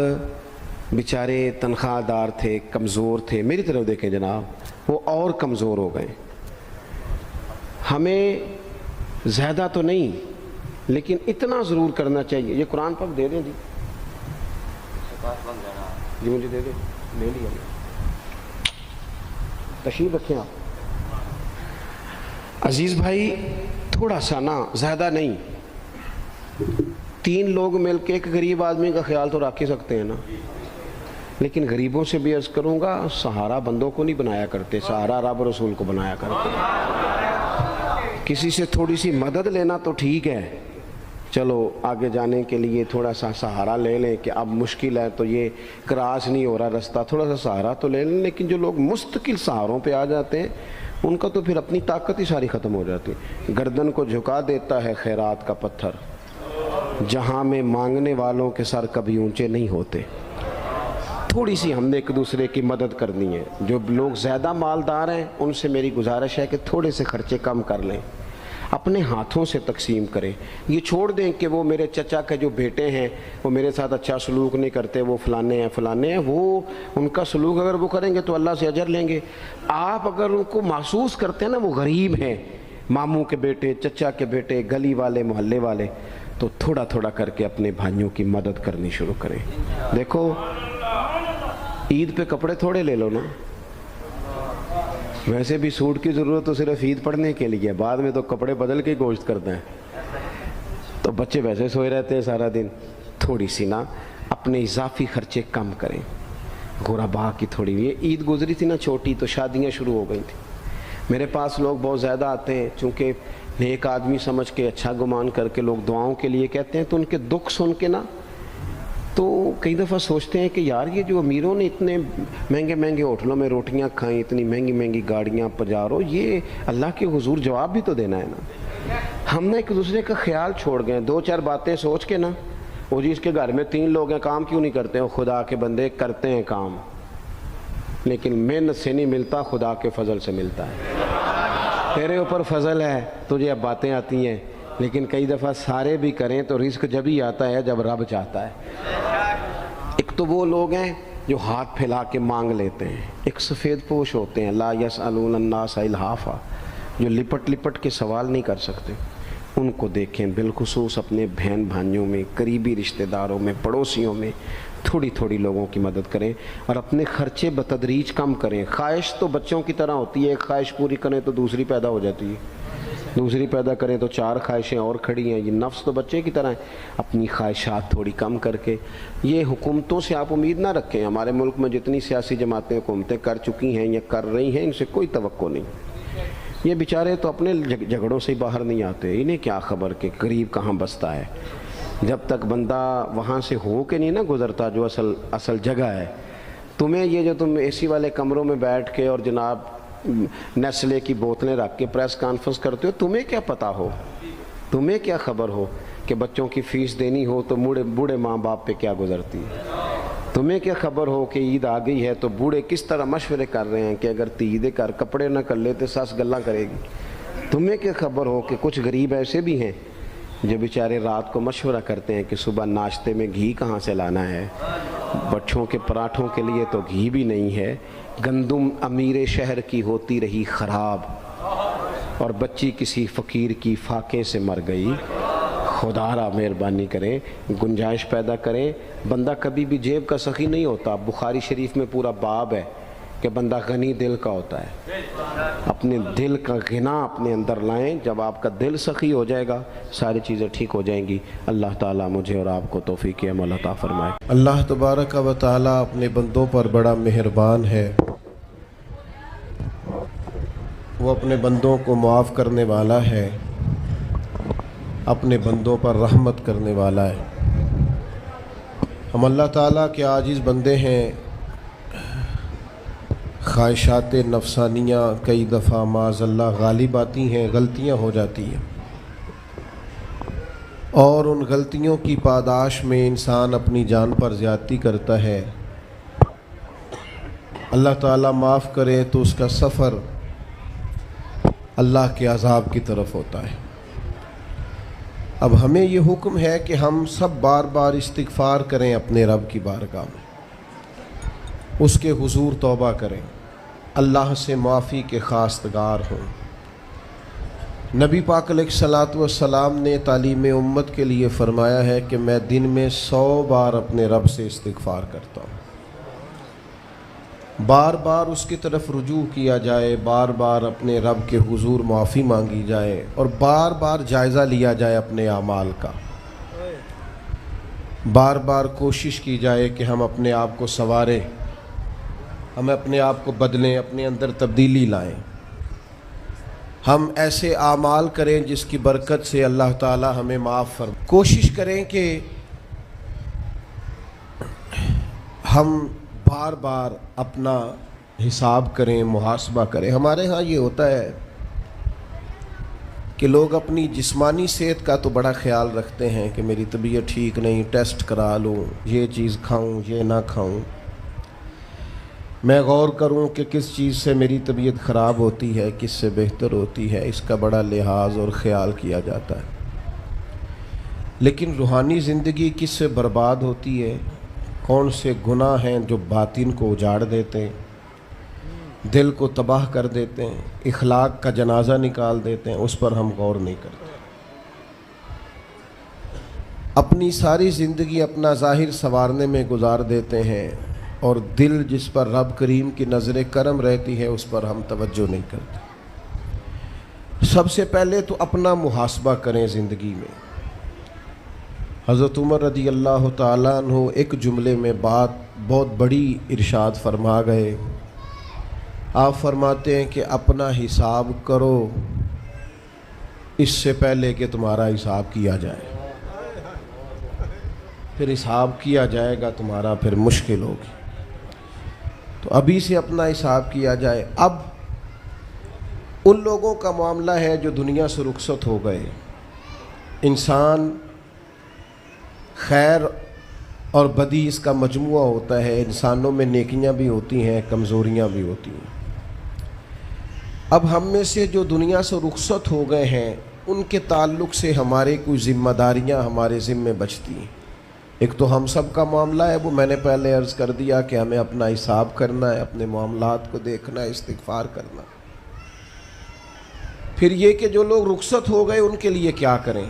بیچارے تنخواہ دار تھے، کمزور تھے، میری طرف دیکھیں جناب، وہ اور کمزور ہو گئے۔ ہمیں زیادہ تو نہیں لیکن اتنا ضرور کرنا چاہیے۔ یہ قرآن پاک دے دیں جی، جی مجھے دے دیں، لے لیا تشریف رکھیں آپ۔ عزیز بھائی تھوڑا سا نا، زیادہ نہیں، 3 لوگ مل کے ایک غریب آدمی کا خیال تو رکھ ہی سکتے ہیں نا، لیکن غریبوں سے بھی عرض کروں گا سہارا بندوں کو نہیں بنایا کرتے، سہارا رب رسول کو بنایا کرتے۔ کسی سے تھوڑی سی مدد لینا تو ٹھیک ہے، چلو آگے جانے کے لیے تھوڑا سا سہارا لے لیں کہ اب مشکل ہے تو یہ کراس نہیں ہو رہا رستہ، تھوڑا سا سہارا تو لے لیں۔ لیکن جو لوگ مستقل سہاروں پہ آ جاتے ہیں ان کا تو پھر اپنی طاقت ہی ساری ختم ہو جاتی ہے۔ گردن کو جھکا دیتا ہے خیرات کا پتھر، جہاں میں مانگنے والوں کے سر کبھی اونچے نہیں ہوتے۔ تھوڑی سی ہم نے ایک دوسرے کی مدد کرنی ہے۔ جو لوگ زیادہ مالدار ہیں ان سے میری گزارش ہے کہ تھوڑے سے خرچے کم کر لیں، اپنے ہاتھوں سے تقسیم کریں۔ یہ چھوڑ دیں کہ وہ میرے چچا کے جو بیٹے ہیں وہ میرے ساتھ اچھا سلوک نہیں کرتے، وہ فلانے ہیں، وہ ان کا سلوک اگر وہ کریں گے تو اللہ سے اجر لیں گے۔ آپ اگر ان کو محسوس کرتے ہیں نا وہ غریب ہیں، ماموں کے بیٹے، چچا کے بیٹے، گلی والے، محلے والے، تو تھوڑا تھوڑا کر کے اپنے بھائیوں کی مدد کرنی شروع کریں۔ دیکھو عید پہ کپڑے تھوڑے لے لو نا، ویسے بھی سوٹ کی ضرورت تو صرف عید پڑھنے کے لیے، بعد میں تو کپڑے بدل کے گوشت کرتے ہیں، تو بچے ویسے سوئے رہتے ہیں سارا دن۔ تھوڑی سی نا اپنے اضافی خرچے کم کریں. غربا کی تھوڑی یہ عید گزری تھی نا چھوٹی تو شادیاں شروع ہو گئی تھیں. میرے پاس لوگ بہت زیادہ آتے ہیں، چونکہ نیک آدمی سمجھ کے اچھا گمان کر کے لوگ دعاؤں کے لیے کہتے ہیں، تو ان کے دکھ سن کے نا تو کئی دفعہ سوچتے ہیں کہ یار یہ جو امیروں نے اتنے مہنگے مہنگے ہوٹلوں میں روٹیاں کھائیں، اتنی مہنگی مہنگی گاڑیاں پجارو، یہ اللہ کے حضور جواب بھی تو دینا ہے نا. ہم نے ایک دوسرے کا خیال چھوڑ گئے، دو چار باتیں سوچ کے نا، وہ جی اس کے گھر میں 3 لوگ ہیں کام کیوں نہیں کرتے ہیں؟ خدا کے بندے کرتے ہیں کام، لیکن محنت سے نہیں ملتا، خدا کے فضل سے ملتا ہے. تیرے اوپر فضل ہے، تجھے اب باتیں آتی ہیں، لیکن کئی دفعہ سارے بھی کریں تو رزق جب ہی آتا ہے جب رب چاہتا ہے. ایک تو وہ لوگ ہیں جو ہاتھ پھیلا کے مانگ لیتے ہیں، ایک سفید پوش ہوتے ہیں لا یسألون الناس الحافا، جو لپٹ لپٹ کے سوال نہیں کر سکتے. ان کو دیکھیں، بالخصوص اپنے بہن بھائیوں میں، قریبی رشتہ داروں میں، پڑوسیوں میں تھوڑی تھوڑی لوگوں کی مدد کریں اور اپنے خرچے بتدریج کم کریں. خواہش تو بچوں کی طرح ہوتی ہے، ایک خواہش پوری کریں تو دوسری پیدا ہو جاتی ہے، دوسری پیدا کریں تو 4 خواہشیں اور کھڑی ہیں. یہ نفس تو بچے کی طرح ہے. اپنی خواہشات تھوڑی کم کر کے، یہ حکومتوں سے آپ امید نہ رکھیں. ہمارے ملک میں جتنی سیاسی جماعتیں حکومتیں کر چکی ہیں یا کر رہی ہیں، ان سے کوئی توقع نہیں. یہ بیچارے تو اپنے جھگڑوں سے ہی باہر نہیں آتے، انہیں کیا خبر کہ غریب کہاں بستا ہے. جب تک بندہ وہاں سے ہو کے نہیں نا گزرتا جو اصل جگہ ہے. تمہیں یہ جو تم اے سی والے کمروں میں بیٹھ کے اور جناب نیسلے کی بوتلیں رکھ کے پریس کانفرنس کرتے ہو، تمہیں کیا پتہ ہو، تمہیں کیا خبر ہو کہ بچوں کی فیس دینی ہو تو بوڑھے ماں باپ پہ کیا گزرتی ہے. تمہیں کیا خبر ہو کہ عید آ گئی ہے تو بوڑھے کس طرح مشورے کر رہے ہیں کہ اگر عید کر کپڑے نہ کر لے تو ساس گلاں کرے گی. تمہیں کیا خبر ہو کہ کچھ غریب ایسے بھی ہیں جو بیچارے رات کو مشورہ کرتے ہیں کہ صبح ناشتے میں گھی کہاں سے لانا ہے، بچوں کے پراٹھوں کے لیے تو گھی بھی نہیں ہے، گندم امیر شہر کی ہوتی رہی خراب اور بچی کسی فقیر کی فاقے سے مر گئی. خدا را مہربانی کریں، گنجائش پیدا کریں. بندہ کبھی بھی جیب کا سخی نہیں ہوتا. بخاری شریف میں پورا باب ہے کہ بندہ غنی دل کا ہوتا ہے. اپنے دل کا غنا اپنے اندر لائیں. جب آپ کا دل سخی ہو جائے گا ساری چیزیں ٹھیک ہو جائیں گی. اللہ تعالیٰ مجھے اور آپ کو توفیق عمل عطا فرمائے. اللہ تبارک و تعالیٰ اپنے بندوں پر بڑا مہربان ہے، وہ اپنے بندوں کو معاف کرنے والا ہے، اپنے بندوں پر رحمت کرنے والا ہے. ہم اللہ تعالیٰ کے عاجز بندے ہیں. خواہشات نفسانیہ کئی دفعہ معاذ اللہ غالب آتی ہیں، غلطیاں ہو جاتی ہیں، اور ان غلطیوں کی پاداش میں انسان اپنی جان پر زیادتی کرتا ہے. اللہ تعالیٰ معاف کرے تو اس کا سفر اللہ کے عذاب کی طرف ہوتا ہے. اب ہمیں یہ حکم ہے کہ ہم سب بار بار استغفار کریں اپنے رب کی بارگاہ میں، اس کے حضور توبہ کریں، اللہ سے معافی کے خواستگار ہوں. نبی پاک علیہ الصلاۃ والسلام نے تعلیم امت کے لیے فرمایا ہے کہ میں دن میں 100 بار اپنے رب سے استغفار کرتا ہوں. بار بار اس کی طرف رجوع کیا جائے، بار بار اپنے رب کے حضور معافی مانگی جائے، اور بار بار جائزہ لیا جائے اپنے اعمال کا. بار بار کوشش کی جائے کہ ہم اپنے آپ کو سنواریں، ہم اپنے آپ کو بدلیں، اپنے اندر تبدیلی لائیں. ہم ایسے اعمال کریں جس کی برکت سے اللہ تعالی ہمیں معاف فرمائے. کوشش کریں کہ ہم بار بار اپنا حساب کریں، محاسبہ کریں. ہمارے ہاں یہ ہوتا ہے کہ لوگ اپنی جسمانی صحت کا تو بڑا خیال رکھتے ہیں کہ میری طبیعت ٹھیک نہیں، ٹیسٹ کرا لوں، یہ چیز کھاؤں، یہ نہ کھاؤں، میں غور کروں کہ کس چیز سے میری طبیعت خراب ہوتی ہے، کس سے بہتر ہوتی ہے. اس کا بڑا لحاظ اور خیال کیا جاتا ہے. لیکن روحانی زندگی کس سے برباد ہوتی ہے، کون سے گناہ ہیں جو باطن کو اجاڑ دیتے ہیں، دل کو تباہ کر دیتے ہیں، اخلاق کا جنازہ نکال دیتے ہیں، اس پر ہم غور نہیں کرتے. اپنی ساری زندگی اپنا ظاہر سنوارنے میں گزار دیتے ہیں، اور دل جس پر رب کریم کی نظر کرم رہتی ہے اس پر ہم توجہ نہیں کرتے. سب سے پہلے تو اپنا محاسبہ کریں زندگی میں. حضرت عمر رضی اللہ تعالیٰ عنہ ایک جملے میں بات بہت بڑی ارشاد فرما گئے. آپ فرماتے ہیں کہ اپنا حساب کرو اس سے پہلے کہ تمہارا حساب کیا جائے. پھر حساب کیا جائے گا تمہارا پھر مشکل ہوگی. تو ابھی سے اپنا حساب کیا جائے. اب ان لوگوں کا معاملہ ہے جو دنیا سے رخصت ہو گئے. انسان خیر اور بدی اس کا مجموعہ ہوتا ہے. انسانوں میں نیکیاں بھی ہوتی ہیں, کمزوریاں بھی ہوتی ہیں. اب ہم میں سے جو دنیا سے رخصت ہو گئے ہیں ان کے تعلق سے ہمارے کوئی ذمہ داریاں ہمارے ذمے بچتی ہیں. ایک تو ہم سب کا معاملہ ہے, وہ میں نے پہلے عرض کر دیا کہ ہمیں اپنا حساب کرنا ہے, اپنے معاملات کو دیکھنا ہے, استغفار کرنا. پھر یہ کہ جو لوگ رخصت ہو گئے ان کے لیے کیا کریں.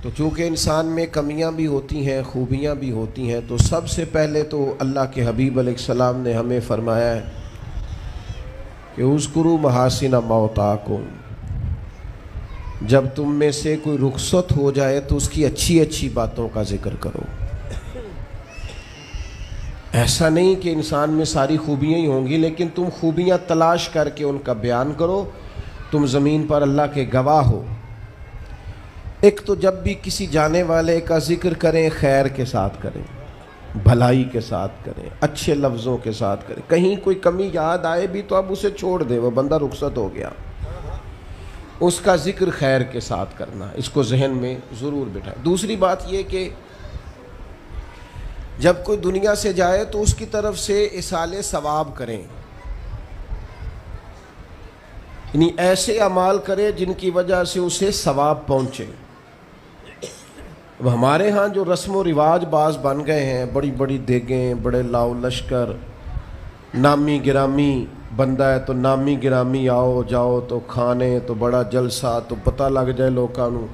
تو چونکہ انسان میں کمیاں بھی ہوتی ہیں, خوبیاں بھی ہوتی ہیں, تو سب سے پہلے تو اللہ کے حبیب علیہ السلام نے ہمیں فرمایا ہے کہ اذکروا محاسن موتاکم. جب تم میں سے کوئی رخصت ہو جائے تو اس کی اچھی اچھی باتوں کا ذکر کرو. ایسا نہیں کہ انسان میں ساری خوبیاں ہی ہوں گی, لیکن تم خوبیاں تلاش کر کے ان کا بیان کرو. تم زمین پر اللہ کے گواہ ہو. ایک تو جب بھی کسی جانے والے کا ذکر کریں خیر کے ساتھ کریں, بھلائی کے ساتھ کریں, اچھے لفظوں کے ساتھ کریں. کہیں کوئی کمی یاد آئے بھی تو اب اسے چھوڑ دے, وہ بندہ رخصت ہو گیا. اس کا ذکر خیر کے ساتھ کرنا, اس کو ذہن میں ضرور بٹھائیں. دوسری بات یہ کہ جب کوئی دنیا سے جائے تو اس کی طرف سے ایصال ثواب کریں, یعنی ایسے اعمال کرے جن کی وجہ سے اسے ثواب پہنچے. اب ہمارے ہاں جو رسم و رواج بعض بن گئے ہیں, بڑی بڑی دیگیں, بڑے لاؤ لشکر, نامی گرامی بندہ ہے تو نامی گرامی آؤ جاؤ تو کھانے تو بڑا جلسہ تو پتہ لگ جائے لوگوں.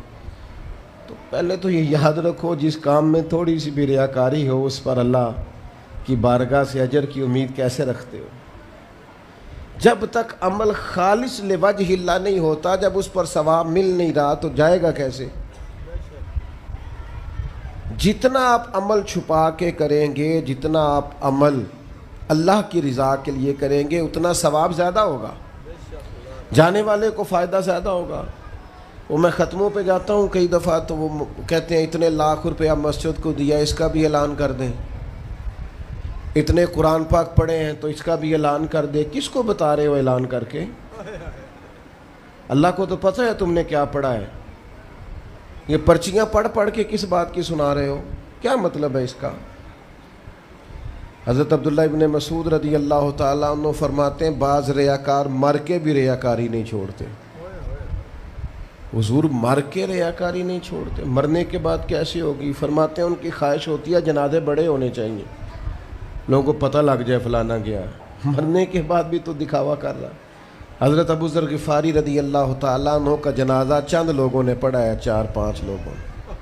تو پہلے تو یہ یاد رکھو جس کام میں تھوڑی سی بھی ریاکاری ہو اس پر اللہ کی بارگاہ سے اجر کی امید کیسے رکھتے ہو. جب تک عمل خالص لوجہ اللہ نہیں ہوتا, جب اس پر ثواب مل نہیں رہا تو جائے گا کیسے. جتنا آپ عمل چھپا کے کریں گے, جتنا آپ عمل اللہ کی رضا کے لیے کریں گے, اتنا ثواب زیادہ ہوگا, جانے والے کو فائدہ زیادہ ہوگا. وہ میں ختموں پہ جاتا ہوں کئی دفعہ تو وہ کہتے ہیں اتنے لاکھ روپیہ مسجد کو دیا, اس کا بھی اعلان کر دیں. اتنے قرآن پاک پڑھے ہیں تو اس کا بھی اعلان کر دے. کس کو بتا رہے ہو اعلان کر کے؟ اللہ کو تو پتہ ہے تم نے کیا پڑھا ہے. یہ پرچیاں پڑھ پڑھ کے کس بات کی سنا رہے ہو, کیا مطلب ہے اس کا. حضرت عبداللہ ابن مسعود رضی اللہ تعالیٰ عنہ فرماتے ہیں بعض ریاکار مر کے بھی ریاکاری نہیں چھوڑتے. حضور مر کے ریاکاری نہیں چھوڑتے, مرنے کے بعد کیسے ہوگی. فرماتے ہیں ان کی خواہش ہوتی ہے جنازے بڑے ہونے چاہیے, لوگوں کو پتہ لگ جائے فلانا گیا. مرنے کے بعد بھی تو دکھاوا کر رہا. حضرت ابو ذر غفاری رضی اللہ تعالیٰ عنہ کا جنازہ چند لوگوں نے پڑھا ہے, 4-5 لوگوں,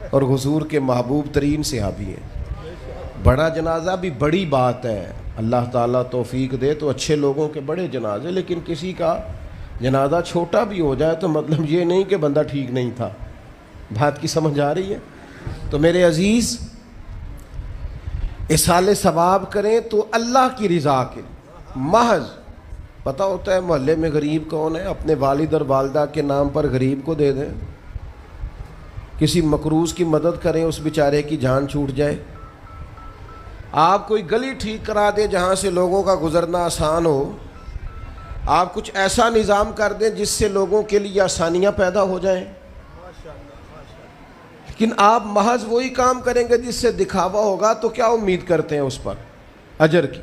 اور حضور کے محبوب ترین صحابی ہیں. بڑا جنازہ بھی بڑی بات ہے, اللہ تعالیٰ توفیق دے تو اچھے لوگوں کے بڑے جنازے. لیکن کسی کا جنازہ چھوٹا بھی ہو جائے تو مطلب یہ نہیں کہ بندہ ٹھیک نہیں تھا. بات کی سمجھ آ رہی ہے. تو میرے عزیز, ایصال ثواب کریں تو اللہ کی رضا کے محض. پتہ ہوتا ہے محلے میں غریب کون ہے, اپنے والد اور والدہ کے نام پر غریب کو دے دیں. کسی مقروض کی مدد کریں, اس بیچارے کی جان چھوٹ جائے. آپ کوئی گلی ٹھیک کرا دیں جہاں سے لوگوں کا گزرنا آسان ہو. آپ کچھ ایسا نظام کر دیں جس سے لوگوں کے لیے آسانیاں پیدا ہو جائیں. لیکن آپ محض وہی کام کریں گے جس سے دکھاوا ہوگا تو کیا امید کرتے ہیں اس پر اجر کی.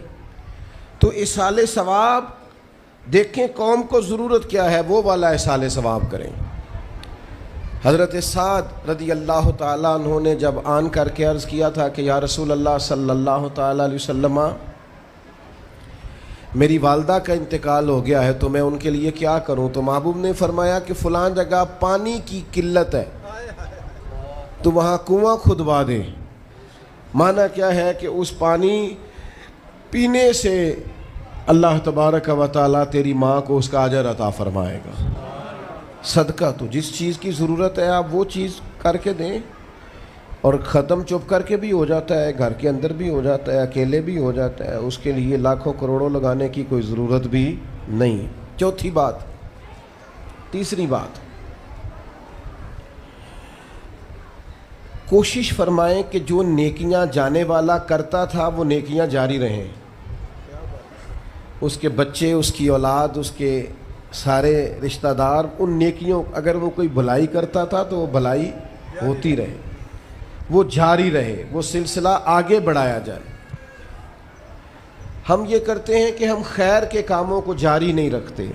تو ایصال ثواب دیکھیں قوم کو ضرورت کیا ہے, وہ والا ایصال ثواب کریں. حضرت سعد رضی اللہ تعالیٰ عنہ نے جب آن کر کے عرض کیا تھا کہ یا رسول اللہ صلی اللہ تعالیٰ علیہ وسلم, میری والدہ کا انتقال ہو گیا ہے تو میں ان کے لیے کیا کروں. تو محبوب نے فرمایا کہ فلاں جگہ پانی کی قلت ہے تو وہاں کنواں کھدوا دے. معنی کیا ہے کہ اس پانی پینے سے اللہ تبارک و تعالیٰ تیری ماں کو اس کا اجر عطا فرمائے گا. صدقہ تو جس چیز کی ضرورت ہے آپ وہ چیز کر کے دیں. اور ختم چپ کر کے بھی ہو جاتا ہے, گھر کے اندر بھی ہو جاتا ہے, اکیلے بھی ہو جاتا ہے, اس کے لیے لاکھوں کروڑوں لگانے کی کوئی ضرورت بھی نہیں. چوتھی بات, تیسری بات, کوشش فرمائیں کہ جو نیکیاں جانے والا کرتا تھا وہ نیکیاں جاری رہیں. اس کے بچے, اس کی اولاد, اس کے سارے رشتہ دار ان نیکیوں, اگر وہ کوئی بھلائی کرتا تھا تو وہ بھلائی ہوتی رہے, وہ جاری رہے, وہ سلسلہ آگے بڑھایا جائے. ہم یہ کرتے ہیں کہ ہم خیر کے کاموں کو جاری نہیں رکھتے,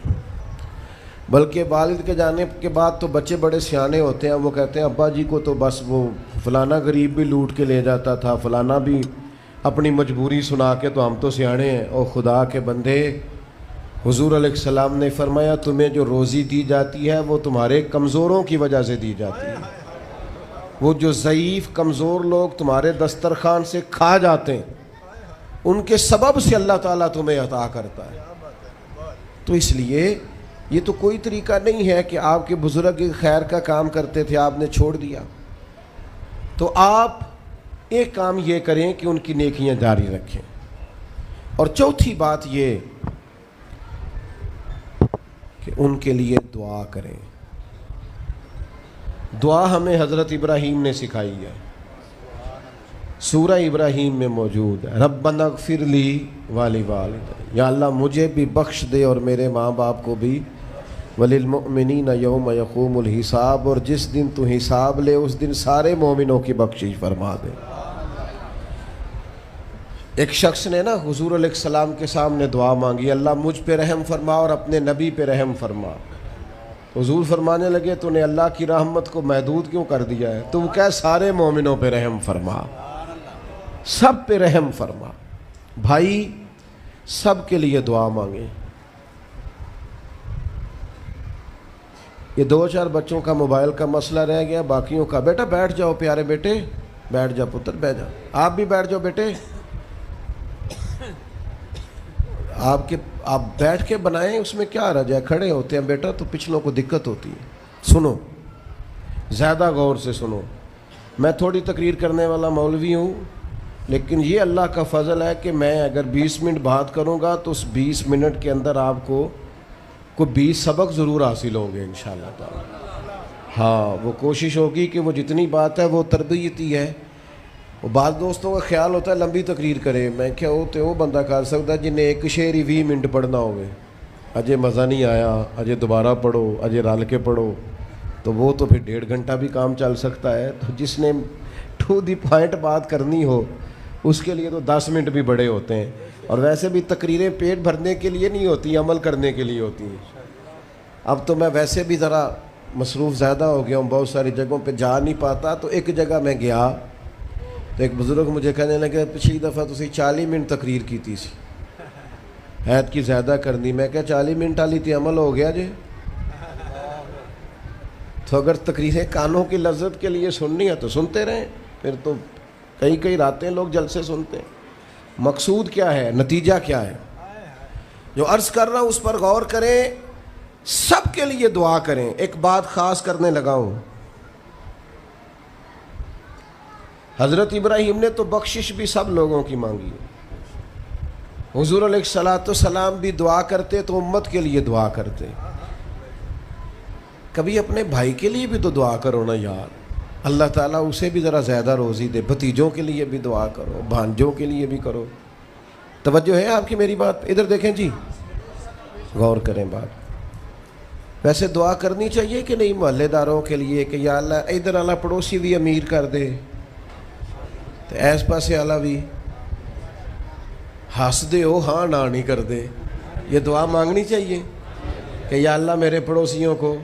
بلکہ والد کے جانے کے بعد تو بچے بڑے سیانے ہوتے ہیں, وہ کہتے ہیں ابا جی کو تو بس وہ فلانا غریب بھی لوٹ کے لے جاتا تھا, فلانا بھی اپنی مجبوری سنا کے, تو ہم تو سیانے ہیں. اور خدا کے بندے, حضور علیہ السلام نے فرمایا تمہیں جو روزی دی جاتی ہے وہ تمہارے کمزوروں کی وجہ سے دی جاتی ہے. وہ جو ضعیف کمزور لوگ تمہارے دسترخوان سے کھا جاتے ہیں, ان کے سبب سے اللہ تعالیٰ تمہیں عطا کرتا ہے. تو اس لیے یہ تو کوئی طریقہ نہیں ہے کہ آپ کے بزرگ خیر کا کام کرتے تھے, آپ نے چھوڑ دیا. تو آپ ایک کام یہ کریں کہ ان کی نیکیاں جاری رکھیں. اور چوتھی بات یہ کہ ان کے لیے دعا کریں. دعا ہمیں حضرت ابراہیم نے سکھائی ہے, سورہ ابراہیم میں موجود ہے. ربنا اغفر لی ولوالدی, یا اللہ مجھے بھی بخش دے اور میرے ماں باپ کو بھی. وللمؤمنین یوم یقوم الحساب, اور جس دن تو حساب لے اس دن سارے مومنوں کی بخشش فرما دے. ایک شخص نے نا حضور علیہ السلام کے سامنے دعا مانگی, اللہ مجھ پہ رحم فرما اور اپنے نبی پہ رحم فرما. حضور فرمانے لگے تو نے اللہ کی رحمت کو محدود کیوں کر دیا ہے, تو وہ کہہ سارے مومنوں پہ رحم فرما, سب پہ رحم فرما. بھائی سب کے لیے دعا مانگیں. یہ 2-4 بچوں کا موبائل کا مسئلہ رہ گیا, باقیوں کا. بیٹا بیٹھ جاؤ پیارے بیٹے, بیٹھ جاؤ پتر, بیٹھ جاؤ. آپ بھی بیٹھ جاؤ بیٹے, آپ بیٹھ کے بنائیں, اس میں کیا رہ جائے, کھڑے ہوتے ہیں بیٹا تو پچھلوں کو دقت ہوتی ہے. سنو, زیادہ غور سے سنو. میں تھوڑی تقریر کرنے والا مولوی ہوں, لیکن یہ اللہ کا فضل ہے کہ میں اگر 20 منٹ بات کروں گا تو اس 20 منٹ کے اندر آپ کو 20 سبق ضرور حاصل ہوں گے انشاءاللہ تعالی. ہاں, وہ کوشش ہوگی کہ وہ جتنی بات ہے وہ تربیتی ہے. وہ بعض دوستوں کا خیال ہوتا ہے لمبی تقریر کرے, میں کیا ہوتے وہ بندہ کر سکتا جنہیں ایک شعر ہی 20 منٹ پڑھنا ہوگے, اجے مزہ نہیں آیا, اجے دوبارہ پڑھو, اجے رل کے پڑھو, تو وہ تو پھر 1.5 گھنٹہ بھی کام چل سکتا ہے. تو جس نے ٹو دی پوائنٹ بات کرنی ہو اس کے لیے تو 10 منٹ بھی بڑے ہوتے ہیں. اور ویسے بھی تقریریں پیٹ بھرنے کے لیے نہیں ہوتی, عمل کرنے کے لیے ہوتی ہیں. اب تو میں ویسے بھی ذرا مصروف زیادہ ہو گیا ہوں, بہت ساری جگہوں پہ جا نہیں پاتا. تو ایک جگہ میں گیا تو ایک بزرگ مجھے کہنے لگے پچھلی دفعہ تسی 40 منٹ تقریر کی تھی سی, حید کی زیادہ کرنی. میں کہا 40 منٹ والی تھی, عمل ہو گیا جی. تو اگر تقریریں کانوں کی لذت کے لیے سننی ہے تو سنتے رہیں, پھر تو کئی راتیں لوگ جلسے سنتے ہیں. مقصود کیا ہے, نتیجہ کیا ہے, جو عرض کر رہا ہوں اس پر غور کریں. سب کے لیے دعا کریں. ایک بات خاص کرنے لگا ہوں, حضرت ابراہیم نے تو بخشش بھی سب لوگوں کی مانگی. حضور علیہ السلام بھی دعا کرتے تو امت کے لیے دعا کرتے. کبھی اپنے بھائی کے لیے بھی تو دعا کرو نا یار, اللہ تعالیٰ اسے بھی ذرا زیادہ روزی دے. بھتیجوں کے لیے بھی دعا کرو, بھانجوں کے لیے بھی کرو. توجہ ہے آپ کی میری بات؟ ادھر دیکھیں جی, غور کریں بات. ویسے دعا کرنی چاہیے کہ نہیں محلے داروں کے لیے کہ یا اللہ ادھر والا پڑوسی بھی امیر کر دے, تو ایس پاسے والا بھی ہنس دے ہو, ہاں نہ نہیں کر دے. یہ دعا مانگنی چاہیے کہ یا اللہ میرے پڑوسیوں کو.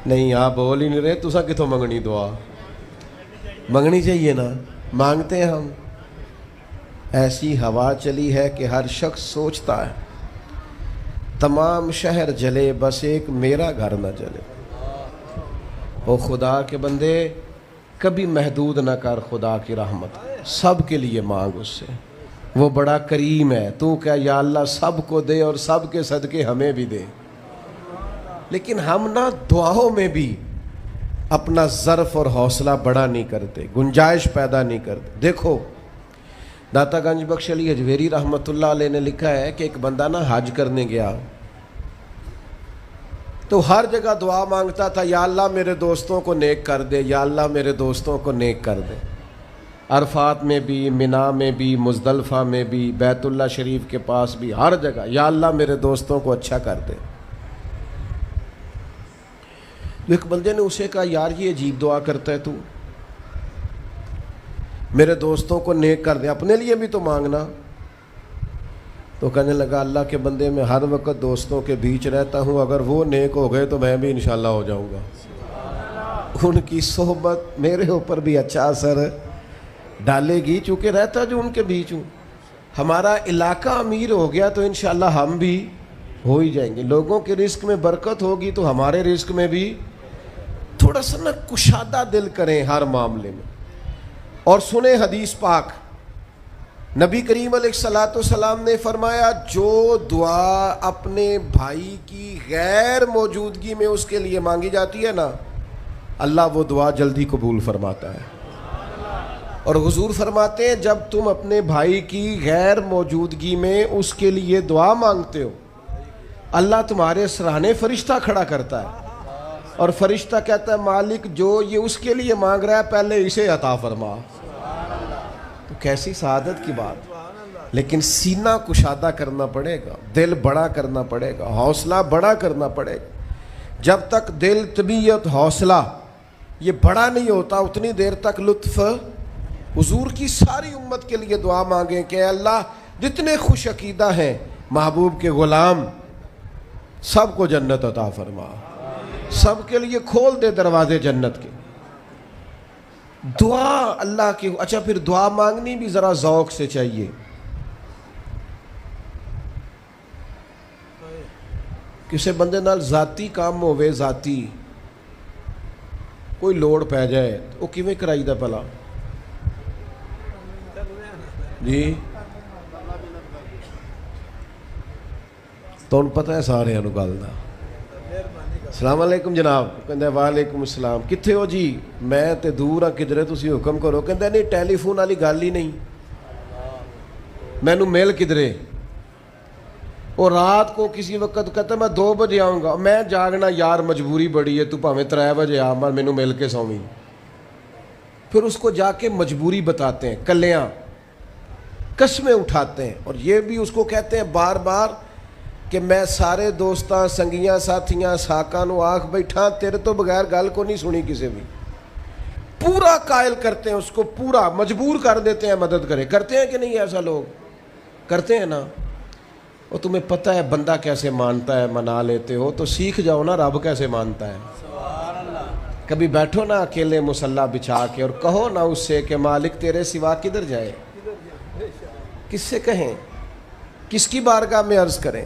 نہیں آپ بول ہی نہیں رہے, تسا کتوں منگنی دعا؟ منگنی چاہیے نا, مانگتے ہیں ہم. ایسی ہوا چلی ہے کہ ہر شخص سوچتا ہے تمام شہر جلے بس ایک میرا گھر نہ جلے. او خدا کے بندے کبھی محدود نہ کر خدا کی رحمت, سب کے لیے مانگ اس سے, وہ بڑا کریم ہے. تو کہہ یا اللہ سب کو دے اور سب کے صدقے ہمیں بھی دے. لیکن ہم نا دعاؤں میں بھی اپنا ظرف اور حوصلہ بڑا نہیں کرتے، گنجائش پیدا نہیں کرتے۔ دیکھو داتا گنج بخش علی اجویری رحمۃ اللہ علیہ نے لکھا ہے کہ ایک بندہ نا حج کرنے گیا تو ہر جگہ دعا مانگتا تھا، یا اللہ میرے دوستوں کو نیک کر دے، یا اللہ میرے دوستوں کو نیک کر دے۔ عرفات میں بھی، منا میں بھی، مزدلفہ میں بھی، بیت اللہ شریف کے پاس بھی، ہر جگہ یا اللہ میرے دوستوں کو اچھا کر دے۔ ایک بندے نے اسے کہا، یار یہ عجیب دعا کرتا ہے تو، میرے دوستوں کو نیک کر دے، اپنے لیے بھی تو مانگنا۔ تو کہنے لگا، اللہ کے بندے میں ہر وقت دوستوں کے بیچ رہتا ہوں، اگر وہ نیک ہو گئے تو میں بھی انشاءاللہ ہو جاؤں گا۔ ان کی صحبت میرے اوپر بھی اچھا اثر ڈالے گی، چونکہ رہتا جو ان کے بیچ ہوں۔ ہمارا علاقہ امیر ہو گیا تو انشاءاللہ ہم بھی ہو ہی جائیں گے۔ لوگوں کے رزق میں برکت ہوگی تو ہمارے رزق میں بھی تھوڑا سا نا کشادہ دل کریں ہر معاملے میں۔ اور سنیں حدیث پاک، نبی کریم علیہ الصلوۃ والسلام نے فرمایا، جو دعا اپنے بھائی کی غیر موجودگی میں اس کے لیے مانگی جاتی ہے نا، اللہ وہ دعا جلدی قبول فرماتا ہے۔ اور حضور فرماتے ہیں، جب تم اپنے بھائی کی غیر موجودگی میں اس کے لیے دعا مانگتے ہو، اللہ تمہارے سراہنے فرشتہ کھڑا کرتا ہے، اور فرشتہ کہتا ہے، مالک جو یہ اس کے لیے مانگ رہا ہے پہلے اسے عطا فرما۔ تو کیسی سعادت کی بات۔ لیکن سینہ کشادہ کرنا پڑے گا، دل بڑا کرنا پڑے گا، حوصلہ بڑا کرنا پڑے گا۔ جب تک دل، طبیعت، حوصلہ یہ بڑا نہیں ہوتا، اتنی دیر تک لطف۔ حضور کی ساری امت کے لیے دعا مانگیں کہ اے اللہ جتنے خوش عقیدہ ہیں محبوب کے غلام، سب کو جنت عطا فرما، سب کے لیے کھول دے دروازے جنت کے۔ دعا اللہ کی۔ اچھا پھر دعا مانگنی بھی ذرا ذوق سے چاہیے۔ کسی بندے نال ذاتی کام ہوئے، ذاتی کوئی لوڑ پہ جائے وہ کیویں کرائی دا پلا؟ جی تو پتہ ہے سارے گل دا۔ السلام علیکم جناب، کہندا وعلیکم السلام، کتھے ہو جی؟ میں تے دور ہاں، کدھرے تسی حکم کرو۔ کہندا نہیں ٹیلی فون والی گل ہی نہیں، مینوں مل کدھرے؟ اور رات کو کسی وقت کہتا میں 2 بجے آؤں گا، میں جاگنا یار مجبوری بڑی ہے، تو پاویں 3 بجے آ، مینوں مل کے سویں۔ پھر اس کو جا کے مجبوری بتاتے ہیں، کلیاں قسمیں اٹھاتے ہیں، اور یہ بھی اس کو کہتے ہیں بار بار کہ میں سارے دوستاں، سنگیاں، ساتھیاں، ساکاں نو آکھ بیٹھا، تیرے تو بغیر گل کو نہیں سنی کسی بھی۔ پورا قائل کرتے ہیں اس کو، پورا مجبور کر دیتے ہیں مدد کرے۔ کرتے ہیں کہ نہیں ایسا؟ لوگ کرتے ہیں نا۔ اور تمہیں پتہ ہے بندہ کیسے مانتا ہے، منا لیتے ہو تو سیکھ جاؤ نا رب کیسے مانتا ہے۔ کبھی بیٹھو نا اکیلے مصلی بچھا کے اور کہو نا اس سے کہ مالک تیرے سوا کدھر جائے؟ کس سے کہیں؟ کس کی بارگاہ میں عرض کریں؟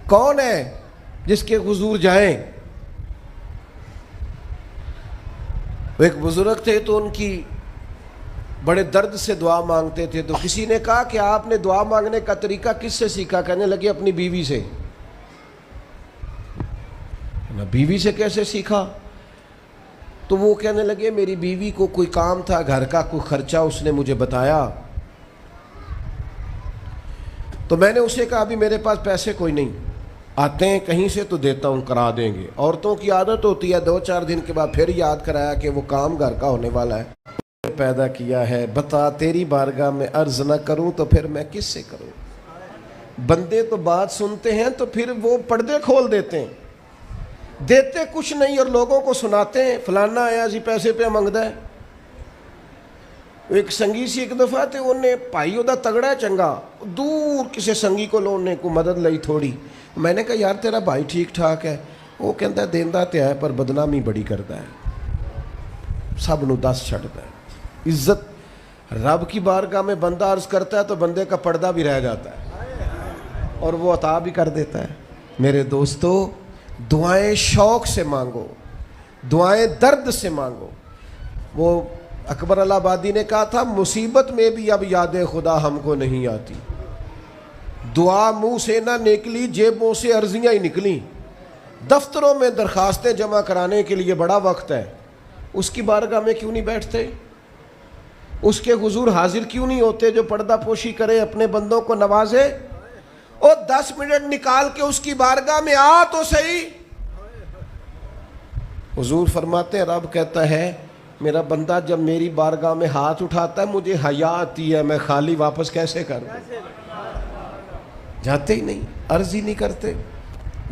کون ہے جس کے حضور جائیں؟ ایک بزرگ تھے تو ان کی بڑے درد سے دعا مانگتے تھے، تو کسی نے کہا کہ آپ نے دعا مانگنے کا طریقہ کس سے سیکھا؟ کہنے لگے اپنی بیوی سے۔ بیوی سے کیسے سیکھا؟ تو وہ کہنے لگے میری بیوی کو کوئی کام تھا گھر کا، کوئی خرچہ اس نے مجھے بتایا، تو میں نے اسے کہا ابھی میرے پاس پیسے کوئی نہیں، آتے ہیں کہیں سے تو دیتا ہوں، کرا دیں گے۔ عورتوں کی عادت ہوتی ہے 2-4 دن کے بعد پھر یاد کرایا کہ وہ کام گھر کا ہونے والا ہے، پیدا کیا ہے، بتا تیری بارگاہ میں عرض نہ کروں تو پھر میں کس سے کروں؟ بندے تو بات سنتے ہیں تو پھر وہ پردے کھول دیتے ہیں، دیتے کچھ نہیں اور لوگوں کو سناتے ہیں فلانا آیا جی پیسے پہ منگدا ہے۔ ایک سنگی سی ایک دفعہ تے انہیں پائی دا تگڑا ہے چنگا، دور کسی سنگی کو لونے کو مدد لئی تھوڑی، میں نے کہا یار تیرا بھائی ٹھیک ٹھاک ہے؟ وہ کہتا ہے دیندا تے ہے پر بدنامی بڑی کرتا ہے، سب نو دس چھڑتا ہے۔ عزت رب کی بارگاہ میں بندہ عرض کرتا ہے تو بندے کا پردہ بھی رہ جاتا ہے اور وہ عطا بھی کر دیتا ہے۔ میرے دوستو دعائیں شوق سے مانگو، دعائیں درد سے مانگو۔ وہ اکبر الہٰبادی نے کہا تھا مصیبت میں بھی اب یاد خدا ہم کو نہیں آتی، دعا منہ سے نہ نکلی جیبوں سے عرضیاں ہی نکلیں، دفتروں میں درخواستیں جمع کرانے کے لیے بڑا وقت ہے، اس کی بارگاہ میں کیوں نہیں بیٹھتے؟ اس کے حضور حاضر کیوں نہیں ہوتے جو پردہ پوشی کرے، اپنے بندوں کو نوازے؟ اور 10 منٹ نکال کے اس کی بارگاہ میں آ تو صحیح۔ حضور فرماتے ہیں رب کہتا ہے میرا بندہ جب میری بارگاہ میں ہاتھ اٹھاتا ہے مجھے حیا آتی ہے، میں خالی واپس کیسے کر دوں؟ جاتے ہی نہیں، عرض ہی نہیں کرتے۔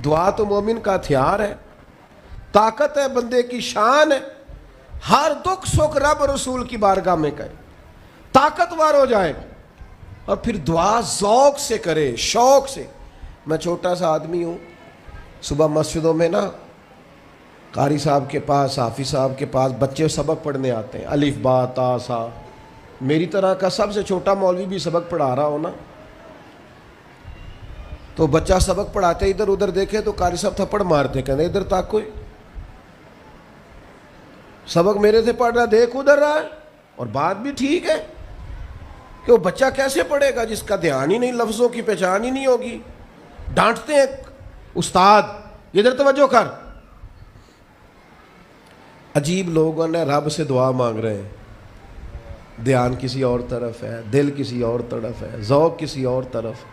دعا تو مومن کا ہتھیار ہے، طاقت ہے بندے کی، شان ہے۔ ہر دکھ سکھ رب رسول کی بارگاہ میں کرے، طاقتور ہو جائے، اور پھر دعا ذوق سے کرے، شوق سے۔ میں چھوٹا سا آدمی ہوں، صبح مسجدوں میں نا قاری صاحب کے پاس، حافظ صاحب کے پاس بچے سبق پڑھنے آتے ہیں، الف با تا سا۔ میری طرح کا سب سے چھوٹا مولوی بھی سبق پڑھا رہا ہو نا، تو بچہ سبق پڑھاتے ادھر ادھر دیکھے تو قاری صاحب تھپڑ مارتے، کہتے ادھر تک کوئی سبق میرے سے پڑھ رہا، دیکھ ادھر رہا ہے۔ اور بات بھی ٹھیک ہے کہ وہ بچہ کیسے پڑھے گا جس کا دھیان ہی نہیں، لفظوں کی پہچان ہی نہیں ہوگی۔ ڈانٹتے ہیں استاد ادھر توجہ کر۔ عجیب لوگوں نے رب سے دعا مانگ رہے ہیں، دھیان کسی اور طرف ہے، دل کسی اور طرف ہے، ذوق کسی اور طرف،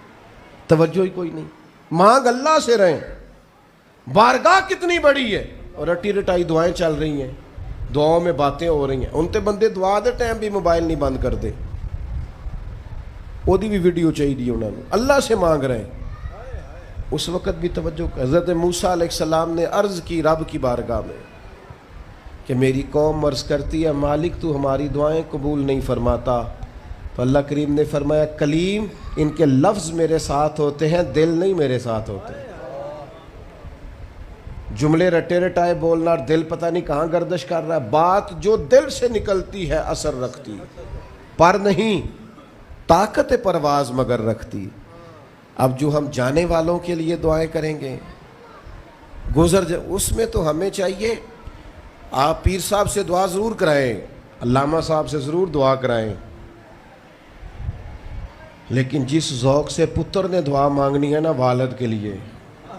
توجہ ہی کوئی نہیں۔ مانگ اللہ سے رہیں، بارگاہ کتنی بڑی ہے، اور رٹی رٹائی دعائیں چل رہی ہیں، دعاؤں میں باتیں ہو رہی ہیں۔ ان تے بندے دعا دے ٹائم بھی موبائل نہیں بند کر دے، وہ دی بھی ویڈیو چاہیے انہوں نے، اللہ سے مانگ رہے ہیں۔ اس وقت بھی توجہ۔ حضرت موسیٰ علیہ السلام نے عرض کی رب کی بارگاہ میں کہ میری قوم عرض کرتی ہے مالک تو ہماری دعائیں قبول نہیں فرماتا، تو اللہ کریم نے فرمایا کلیم ان کے لفظ میرے ساتھ ہوتے ہیں، دل نہیں میرے ساتھ ہوتے۔ جملے رٹے رٹائے بولنا اور دل پتہ نہیں کہاں گردش کر رہا ہے۔ بات جو دل سے نکلتی ہے اثر رکھتی، پر نہیں طاقت پرواز مگر رکھتی۔ اب جو ہم جانے والوں کے لیے دعائیں کریں گے، اس میں تو ہمیں چاہیے آپ پیر صاحب سے دعا ضرور کرائیں، علامہ صاحب سے ضرور دعا کرائیں، لیکن جس ذوق سے پتر نے دعا مانگنی ہے نا والد کے لیے،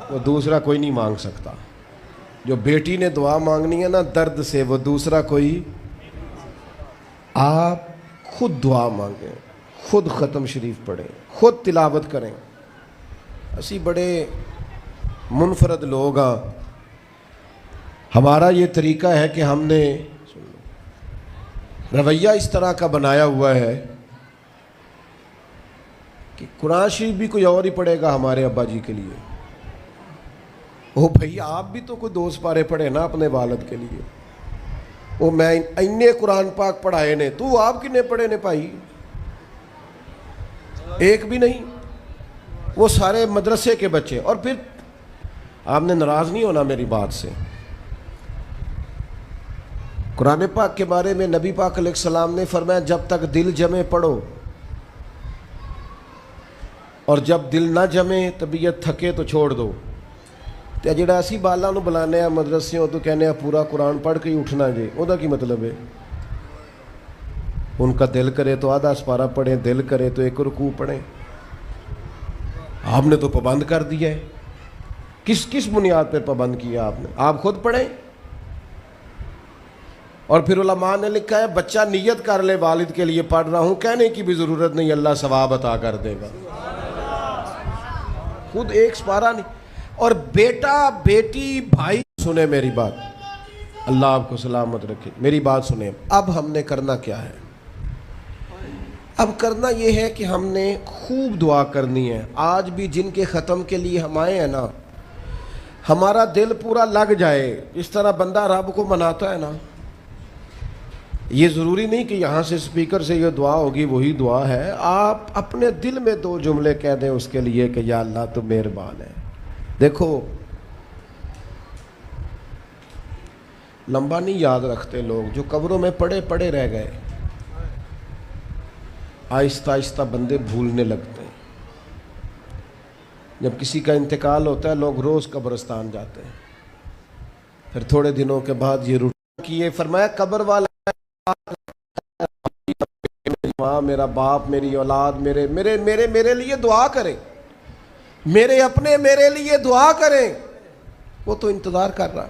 وہ دوسرا کوئی نہیں مانگ سکتا۔ جو بیٹی نے دعا مانگنی ہے نا درد سے، وہ دوسرا کوئی۔ آپ خود دعا مانگیں، خود ختم شریف پڑھیں، خود تلاوت کریں۔ اسی بڑے منفرد لوگ ہاں، ہمارا یہ طریقہ ہے کہ ہم نے رویہ اس طرح کا بنایا ہوا ہے کہ قرآن شریف بھی کوئی اور ہی پڑھے گا ہمارے ابا جی کے لیے۔ او بھائی آپ بھی تو کوئی 2 سپارے پڑھے نا اپنے والد کے لیے۔ او میں اینے قرآن پاک پڑھائے نے، تو آپ کنے پڑھے نے بھائی؟ ایک بھی نہیں، وہ سارے مدرسے کے بچے۔ اور پھر آپ نے ناراض نہیں ہونا میری بات سے، قرآن پاک کے بارے میں نبی پاک علیہ السلام نے فرمایا جب تک دل جمے پڑھو، اور جب دل نہ جمے طبیعت تھکے تو چھوڑ دو۔ تو جڑا اسی بالا نو بلانے ہیں مدرسیوں تو کہنے ہیں پورا قرآن پڑھ کے ہی اٹھنا جی، وہ دا کی مطلب ہے؟ ان کا دل کرے تو آدھا سپارہ پڑھیں، دل کرے تو 1 رکوع پڑھیں۔ آپ نے تو پابند کر دیا ہے۔ کس بنیاد پر پابند کیا آپ نے؟ آپ خود پڑھیں۔ اور پھر علماء نے لکھا ہے بچہ نیت کر لے والد کے لیے پڑھ رہا ہوں، کہنے کی بھی ضرورت نہیں، اللہ ثواب عطا کر دے گا۔ خود 1 سپارہ نہیں۔ اور بیٹا بیٹی بھائی سنیں میری بات، اللہ آپ کو سلامت رکھے، میری بات سنیں۔ اب ہم نے کرنا کیا ہے؟ اب کرنا یہ ہے کہ ہم نے خوب دعا کرنی ہے۔ آج بھی جن کے ختم کے لیے ہم آئے ہیں نا، ہمارا دل پورا لگ جائے، اس طرح بندہ رب کو مناتا ہے نا۔ یہ ضروری نہیں کہ یہاں سے سپیکر سے یہ دعا ہوگی وہی دعا ہے، آپ اپنے دل میں 2 جملے کہہ دیں اس کے لیے کہ یا اللہ تو مہربان ہے۔ دیکھو لمبا نہیں یاد رکھتے لوگ، جو قبروں میں پڑے رہ گئے، آہستہ آہستہ بندے بھولنے لگتے ہیں۔ جب کسی کا انتقال ہوتا ہے لوگ روز قبرستان جاتے ہیں، پھر تھوڑے دنوں کے بعد یہ روٹین کیے، فرمایا قبر والا ماں، میرا باپ، میری اولاد میرے لیے دعا کرے، میرے اپنے میرے لیے دعا کریں، وہ تو انتظار کر رہا۔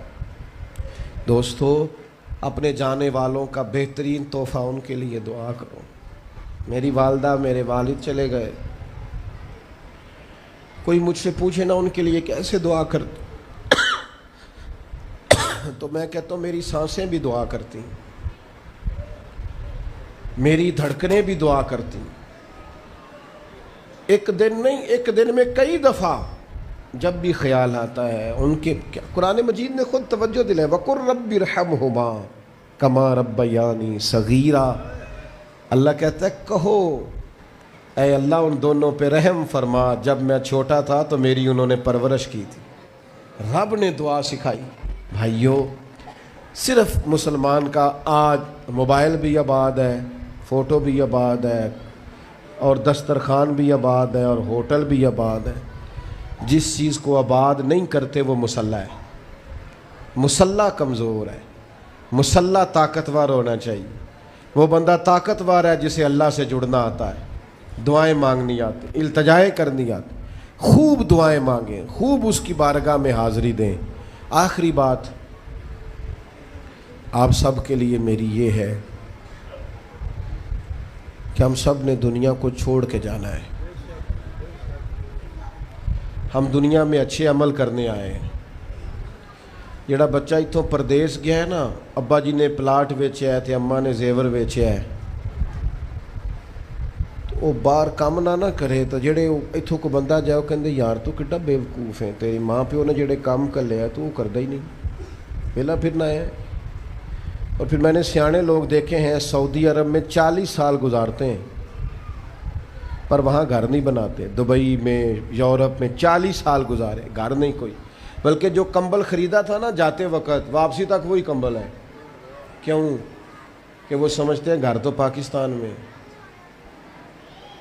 دوستو اپنے جانے والوں کا بہترین تحفہ ان کے لیے دعا کرو. میری والدہ میرے والد چلے گئے, کوئی مجھ سے پوچھے نا ان کے لیے کیسے دعا کرتے تو میں کہتا ہوں میری سانسیں بھی دعا کرتی, میری دھڑکنیں بھی دعا کرتی. ایک دن نہیں, ایک دن میں کئی دفعہ جب بھی خیال آتا ہے ان کے, قرآن مجید نے خود توجہ دلائی, وَقُلْ رَبِّ ارْحَمْهُمَا كَمَا رَبَّيَانِي صَغِيرًا. اللہ کہتا ہے کہو اے اللہ ان دونوں پہ رحم فرما, جب میں چھوٹا تھا تو میری انہوں نے پرورش کی تھی. رب نے دعا سکھائی. بھائیو, صرف مسلمان کا آج موبائل بھی آباد ہے, فوٹو بھی آباد ہے, اور دسترخوان بھی آباد ہے, اور ہوٹل بھی آباد ہے. جس چیز کو آباد نہیں کرتے وہ مسلح ہے. مسلح کمزور ہے, مسلح طاقتور ہونا چاہیے. وہ بندہ طاقتور ہے جسے اللہ سے جڑنا آتا ہے, دعائیں مانگنی آتی, التجائیں کرنی آتی. خوب دعائیں مانگیں, خوب اس کی بارگاہ میں حاضری دیں. آخری بات آپ سب کے لیے میری یہ ہے کہ ہم سب نے دنیا کو چھوڑ کے جانا ہے. ہم دنیا میں اچھے عمل کرنے آئے ہیں. جڑا بچہ اتوں پردیس گیا ہے نا, ابا جی نے پلاٹ ویچیا ہے تے اماں نے زیور ویچیا ہے, وہ باہر کام نہ کرے تو جڑے اتوں کو بندہ جائے وہ کہندے یار تو کڈا بیوقوف ہے, تیری ماں پیو نے جڑے کام کر لیا تو وہ کردا ہی نہیں, ویلا پھرنا ہے. اور پھر میں نے سیانے لوگ دیکھے ہیں سعودی عرب میں 40 سال گزارتے ہیں پر وہاں گھر نہیں بناتے. دبئی میں, یورپ میں 40 سال گزارے, گھر نہیں کوئی, بلکہ جو کمبل خریدا تھا نا جاتے وقت واپسی تک وہی کمبل ہے. کیوں کہ وہ سمجھتے ہیں گھر تو پاکستان میں.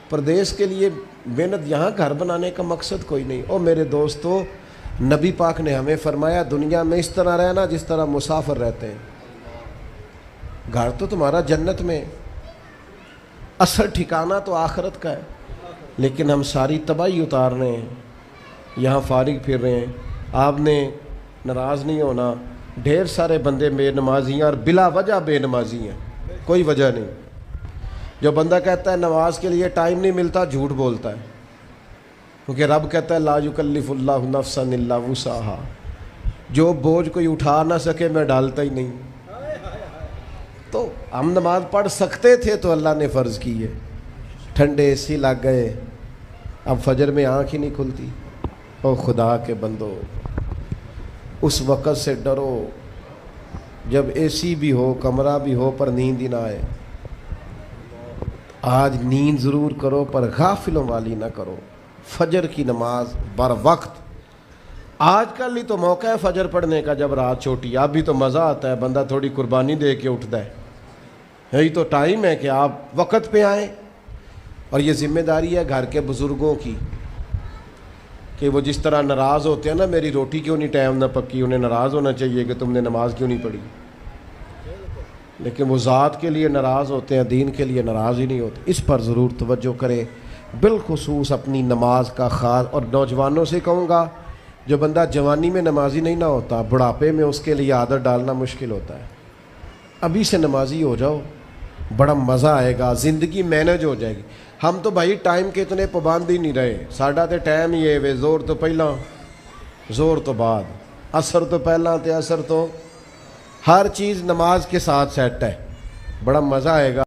پردیس کے لیے محنت, یہاں گھر بنانے کا مقصد کوئی نہیں. اور میرے دوستو, نبی پاک نے ہمیں فرمایا دنیا میں اس طرح رہنا جس طرح مسافر رہتے ہیں. گھر تو تمہارا جنت میں, اصل ٹھکانہ تو آخرت کا ہے. لیکن ہم ساری تباہی اتار رہے ہیں, یہاں فارغ پھر رہے ہیں. آپ نے ناراض نہیں ہونا, ڈھیر سارے بندے بے نمازی ہیں اور بلا وجہ بے نمازی ہیں, کوئی وجہ نہیں. جو بندہ کہتا ہے نماز کے لیے ٹائم نہیں ملتا, جھوٹ بولتا ہے, کیونکہ رب کہتا ہے لا یکلف اللہ نفسا الا وسعہا, جو بوجھ کوئی اٹھا نہ سکے میں ڈالتا ہی نہیں. تو ہم نماز پڑھ سکتے تھے تو اللہ نے فرض کی ہے. ٹھنڈے اے سی لگ گئے, اب فجر میں آنکھ ہی نہیں کھلتی. او خدا کے بندو, اس وقت سے ڈرو جب اے سی بھی ہو, کمرہ بھی ہو, پر نیند ہی نہ آئے. آج نیند ضرور کرو پر غافلوں والی نہ کرو. فجر کی نماز بر وقت. آج کل ہی تو موقع ہے فجر پڑھنے کا جب رات چھوٹی. اب بھی تو مزہ آتا ہے, بندہ تھوڑی قربانی دے کے اٹھتا ہے. یہی تو ٹائم ہے کہ آپ وقت پہ آئیں. اور یہ ذمہ داری ہے گھر کے بزرگوں کی کہ وہ جس طرح ناراض ہوتے ہیں نا, میری روٹی کیوں نہیں ٹائم نہ پکی, انہیں ناراض ہونا چاہیے کہ تم نے نماز کیوں نہیں پڑھی. لیکن وہ ذات کے لیے ناراض ہوتے ہیں, دین کے لیے ناراض ہی نہیں ہوتے. اس پر ضرور توجہ کریں, بالخصوص اپنی نماز کا خاص. اور نوجوانوں سے کہوں گا, جو بندہ جوانی میں نمازی نہیں نہ ہوتا, بڑھاپے میں اس کے لیے عادت ڈالنا مشکل ہوتا ہے. ابھی سے نمازی ہو جاؤ, بڑا مزہ آئے گا, زندگی مینج ہو جائے گی. ہم تو بھائی ٹائم کے اتنے پابند ہی نہیں رہے. ساڈا تے ٹائم ہی ہے وے, زور تو پہلا زور تو بعد, عصر تو پہلا تے عصر تو, ہر چیز نماز کے ساتھ سیٹ ہے. بڑا مزہ آئے گا.